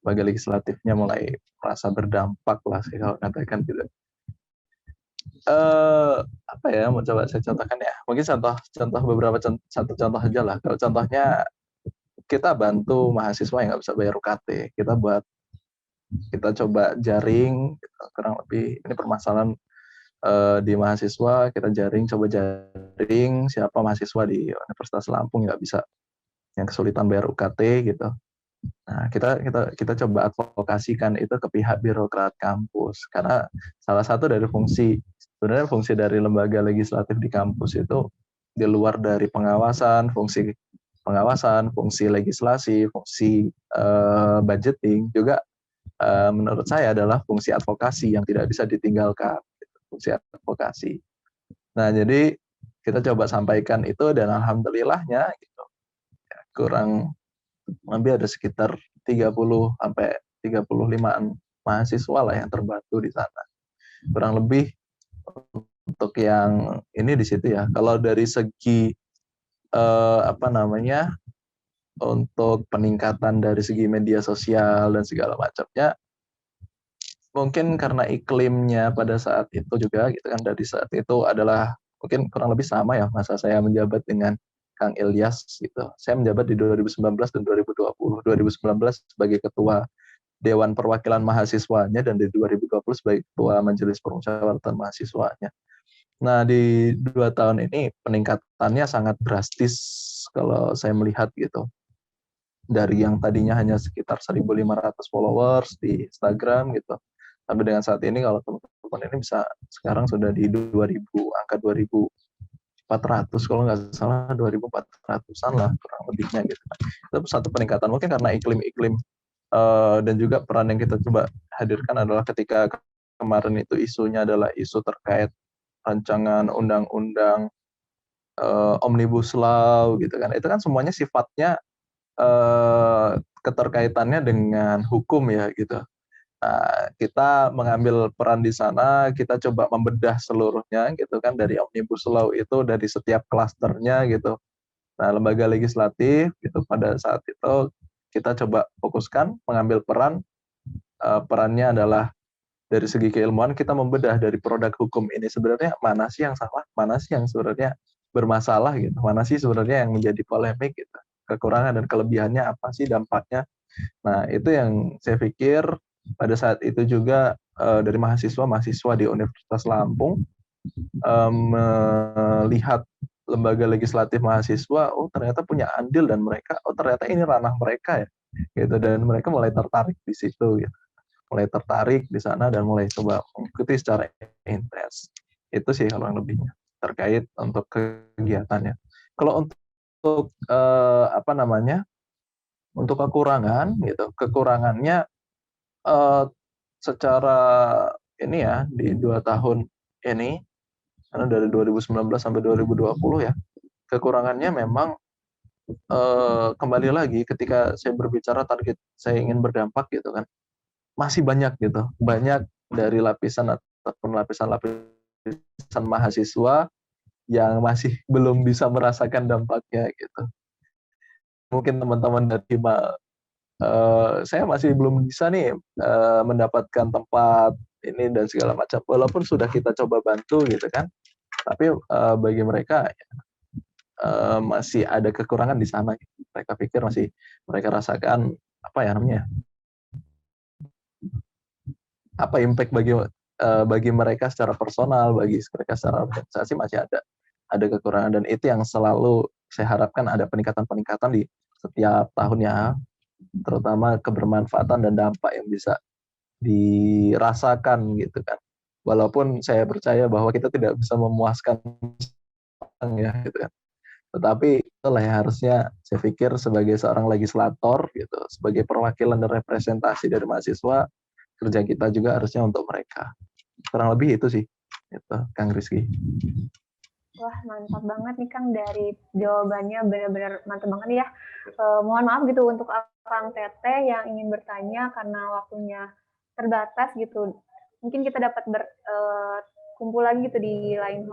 bagi legislatifnya mulai merasa berdampak lah sih kalau katakan gitu. Apa ya, mau coba saya contohkan ya, mungkin satu contoh aja lah. Kalau contohnya kita bantu mahasiswa yang nggak bisa bayar UKT, kita coba jaring gitu, kurang lebih ini permasalahan di mahasiswa, kita coba jaring siapa mahasiswa di Universitas Lampung nggak bisa, yang kesulitan bayar UKT gitu. Nah, kita coba advokasikan itu ke pihak birokrat kampus, karena salah satu dari fungsi dari lembaga legislatif di kampus itu di luar dari fungsi legislasi, fungsi budgeting, juga menurut saya adalah fungsi advokasi yang tidak bisa ditinggalkan, fungsi advokasi. Nah, jadi kita coba sampaikan itu, dan alhamdulillahnya gitu, ya, kurang lebih ada sekitar 30 sampai 35-an mahasiswa lah yang terbantu di sana. Kurang lebih untuk yang ini di situ ya. Kalau dari segi untuk peningkatan dari segi media sosial dan segala macamnya, mungkin karena iklimnya pada saat itu juga gitu kan, dari saat itu adalah mungkin kurang lebih sama ya masa saya menjabat dengan Kang Ilyas gitu. Saya menjabat di 2019 dan 2020. 2019 sebagai ketua Dewan Perwakilan Mahasiswanya, dan di 2020 sebagai ketua Majelis Permusyawaratan Mahasiswanya. Nah, di 2 tahun ini peningkatannya sangat drastis kalau saya melihat gitu. Dari yang tadinya hanya sekitar 1.500 followers di Instagram gitu, sampai dengan saat ini kalau teman-teman ini bisa sekarang sudah di 2.000, angka 2.400 kalau nggak salah, 2.400-an lah kurang lebihnya gitu. Itu satu peningkatan, mungkin karena iklim dan juga peran yang kita coba hadirkan adalah ketika kemarin itu isunya adalah isu terkait rancangan undang-undang Omnibus Law gitu kan. Itu kan semuanya sifatnya keterkaitannya dengan hukum ya gitu. Nah, kita mengambil peran di sana, kita coba membedah seluruhnya gitu kan, dari Omnibus Law itu, dari setiap klasternya gitu. Nah, lembaga legislatif gitu pada saat itu kita coba fokuskan mengambil perannya adalah dari segi keilmuan, kita membedah dari produk hukum ini sebenarnya mana sih yang salah, mana sih yang sebenarnya bermasalah gitu, mana sih sebenarnya yang menjadi polemik gitu, kekurangan dan kelebihannya apa sih dampaknya. Nah, itu yang saya pikir pada saat itu juga dari mahasiswa di Universitas Lampung melihat lembaga legislatif mahasiswa, oh ternyata punya andil, dan mereka, oh ternyata ini ranah mereka ya, gitu, dan mereka mulai tertarik di situ, gitu. Mulai tertarik di sana dan mulai coba mengikuti secara intens. Itu sih kalau yang lebihnya terkait untuk kegiatannya. Kalau untuk untuk kekurangan gitu, kekurangannya secara ini ya, di 2 tahun ini, karena dari 2019 sampai 2020 ya, kekurangannya memang kembali lagi ketika saya berbicara target saya ingin berdampak gitu kan, masih banyak gitu, banyak dari lapisan ataupun lapisan-lapisan lapisan mahasiswa yang masih belum bisa merasakan dampaknya gitu. Mungkin teman-teman dari Hima, saya masih belum bisa nih mendapatkan tempat ini dan segala macam. Walaupun sudah kita coba bantu gitu kan, tapi bagi mereka masih ada kekurangan di sana. Mereka pikir masih mereka rasakan apa ya namanya? Apa impact bagi mereka secara personal, bagi mereka secara organisasi masih ada kekurangan, dan itu yang selalu saya harapkan ada peningkatan di setiap tahunnya, terutama kebermanfaatan dan dampak yang bisa dirasakan gitu kan. Walaupun saya percaya bahwa kita tidak bisa memuaskan ya gitu kan. Tetapi itulah yang harusnya saya pikir sebagai seorang legislator gitu, sebagai perwakilan dan representasi dari mahasiswa, kerja kita juga harusnya untuk mereka. Kurang lebih itu sih, itu Kang Rizky.
Wah, mantap banget nih Kang, dari jawabannya benar-benar mantap banget nih ya. Mohon maaf gitu untuk Kang Teteh yang ingin bertanya karena waktunya terbatas gitu. Mungkin kita dapat kumpul lagi gitu di lain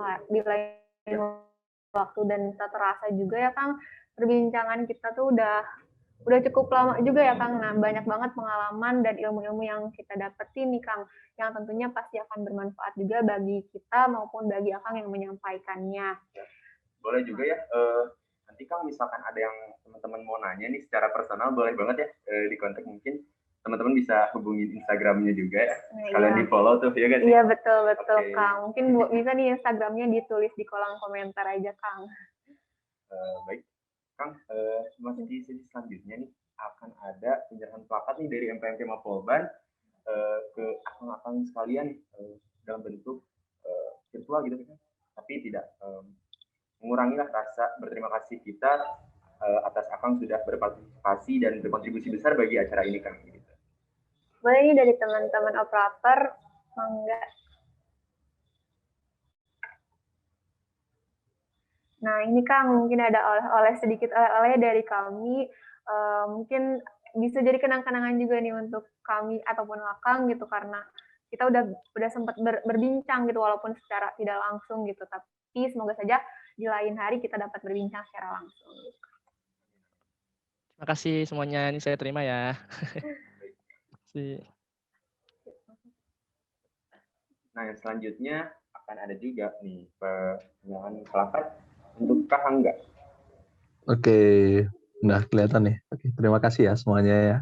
waktu, dan tak terasa juga ya Kang, perbincangan kita tuh udah cukup lama juga ya Kang. Nah, banyak banget pengalaman dan ilmu-ilmu yang kita dapetin nih Kang, yang tentunya pasti akan bermanfaat juga bagi kita maupun bagi Akang yang menyampaikannya.
Boleh juga ya, nanti Kang misalkan ada yang teman-teman mau nanya nih secara personal, boleh banget ya di kontak, mungkin teman-teman bisa hubungin Instagramnya juga ya. Kalian di follow tuh ya guys.
Iya betul okay. Kang. Mungkin bisa nih Instagramnya ditulis di kolom komentar aja Kang.
Baik, Kang, masih di sesi selanjutnya nih akan ada penyerahan plakat nih dari MPMK Mapolban ke akang-akang sekalian dalam bentuk virtual gitu kan, tapi tidak mengurangilah rasa berterima kasih kita atas akang sudah berpartisipasi dan berkontribusi besar bagi acara ini Kang. Gitu.
Boleh nih dari teman-teman operator, mangga. Nah ini Kang, mungkin ada oleh-oleh sedikit oleh-oleh dari kami, mungkin bisa jadi kenang-kenangan juga nih untuk kami ataupun Akang gitu, karena kita udah sempat berbincang gitu walaupun secara tidak langsung gitu, tapi semoga saja di lain hari kita dapat berbincang secara langsung.
Terima kasih semuanya, ini saya terima ya.
Nah, yang selanjutnya akan ada juga nih penyerahan plakat untuk Kak Angga.
Oke, udah kelihatan nih. Oke, terima kasih ya semuanya ya.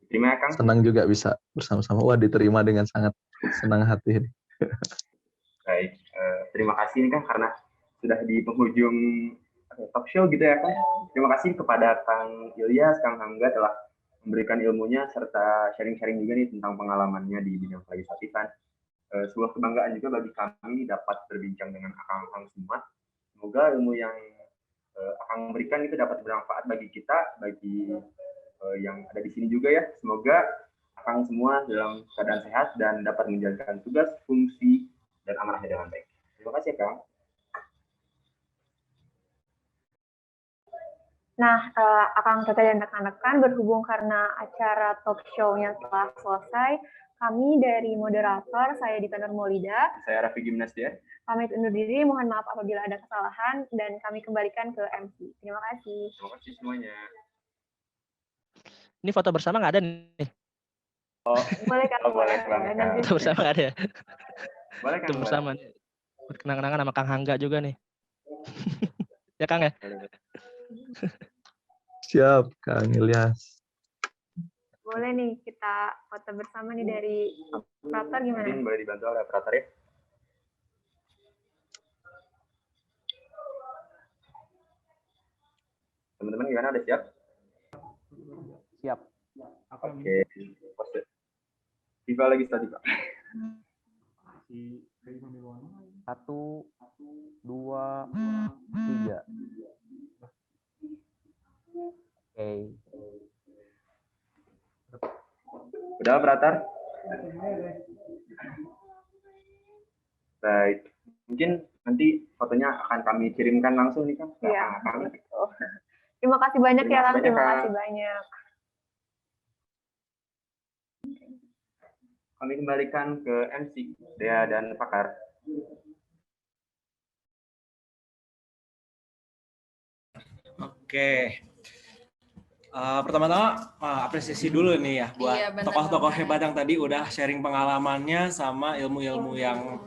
Terima kasih.
Senang juga bisa bersama-sama. Wah, diterima dengan sangat senang hati ini.
Baik, terima kasih nih Kang karena sudah di penghujung talk show gitu ya Kang. Terima kasih kepada Kang Ilyas, Kang Angga telah memberikan ilmunya serta sharing-sharing juga nih tentang pengalamannya di bidang legislatifan. Sebuah kebanggaan juga bagi kami dapat berbincang dengan akang-akang semua. Semoga ilmu yang Akang berikan itu dapat bermanfaat bagi kita, bagi yang ada di sini juga ya. Semoga Akang semua dalam keadaan sehat dan dapat menjalankan tugas, fungsi, dan amanahnya dengan baik. Terima kasih Kang.
Nah, Akang Teteh dan rekan-rekan, berhubung karena acara talk show-nya telah selesai, kami dari moderator, saya Dita Nurmaulida.
Saya Raffi Gimnastia.
Pamit undur diri, mohon maaf apabila ada kesalahan, dan kami kembalikan ke MC. Terima kasih.
Terima kasih semuanya.
Ini foto bersama nggak ada nih?
Oh, boleh Kang.
Boleh.
Foto bersama nggak ada ya?
Boleh Kang.
Foto bersama nih. Berkenang-kenangan sama Kang Hangga juga nih. Ya Kang ya?
Siap, Kang Ilyas.
Boleh nih kita foto bersama nih dari operator, gimana?
Mungkin boleh dibantu oleh operator ya. Teman-teman gimana, udah siap?
Siap.
Oke. Viva lagi tadi Pak.
1, 2, 3. Oke.
Udah operator? Baik. Mungkin nanti fotonya akan kami kirimkan langsung nih Kang.
Iya. Terima kasih banyak ya Kang. Terima kasih banyak.
Kami kembalikan ke MC Dea dan Pakar.
Oke. Pertama-tama apresiasi dulu nih ya buat
Iya, bener
tokoh-tokoh
banget.
hebat yang tadi udah sharing pengalamannya sama ilmu-ilmu yang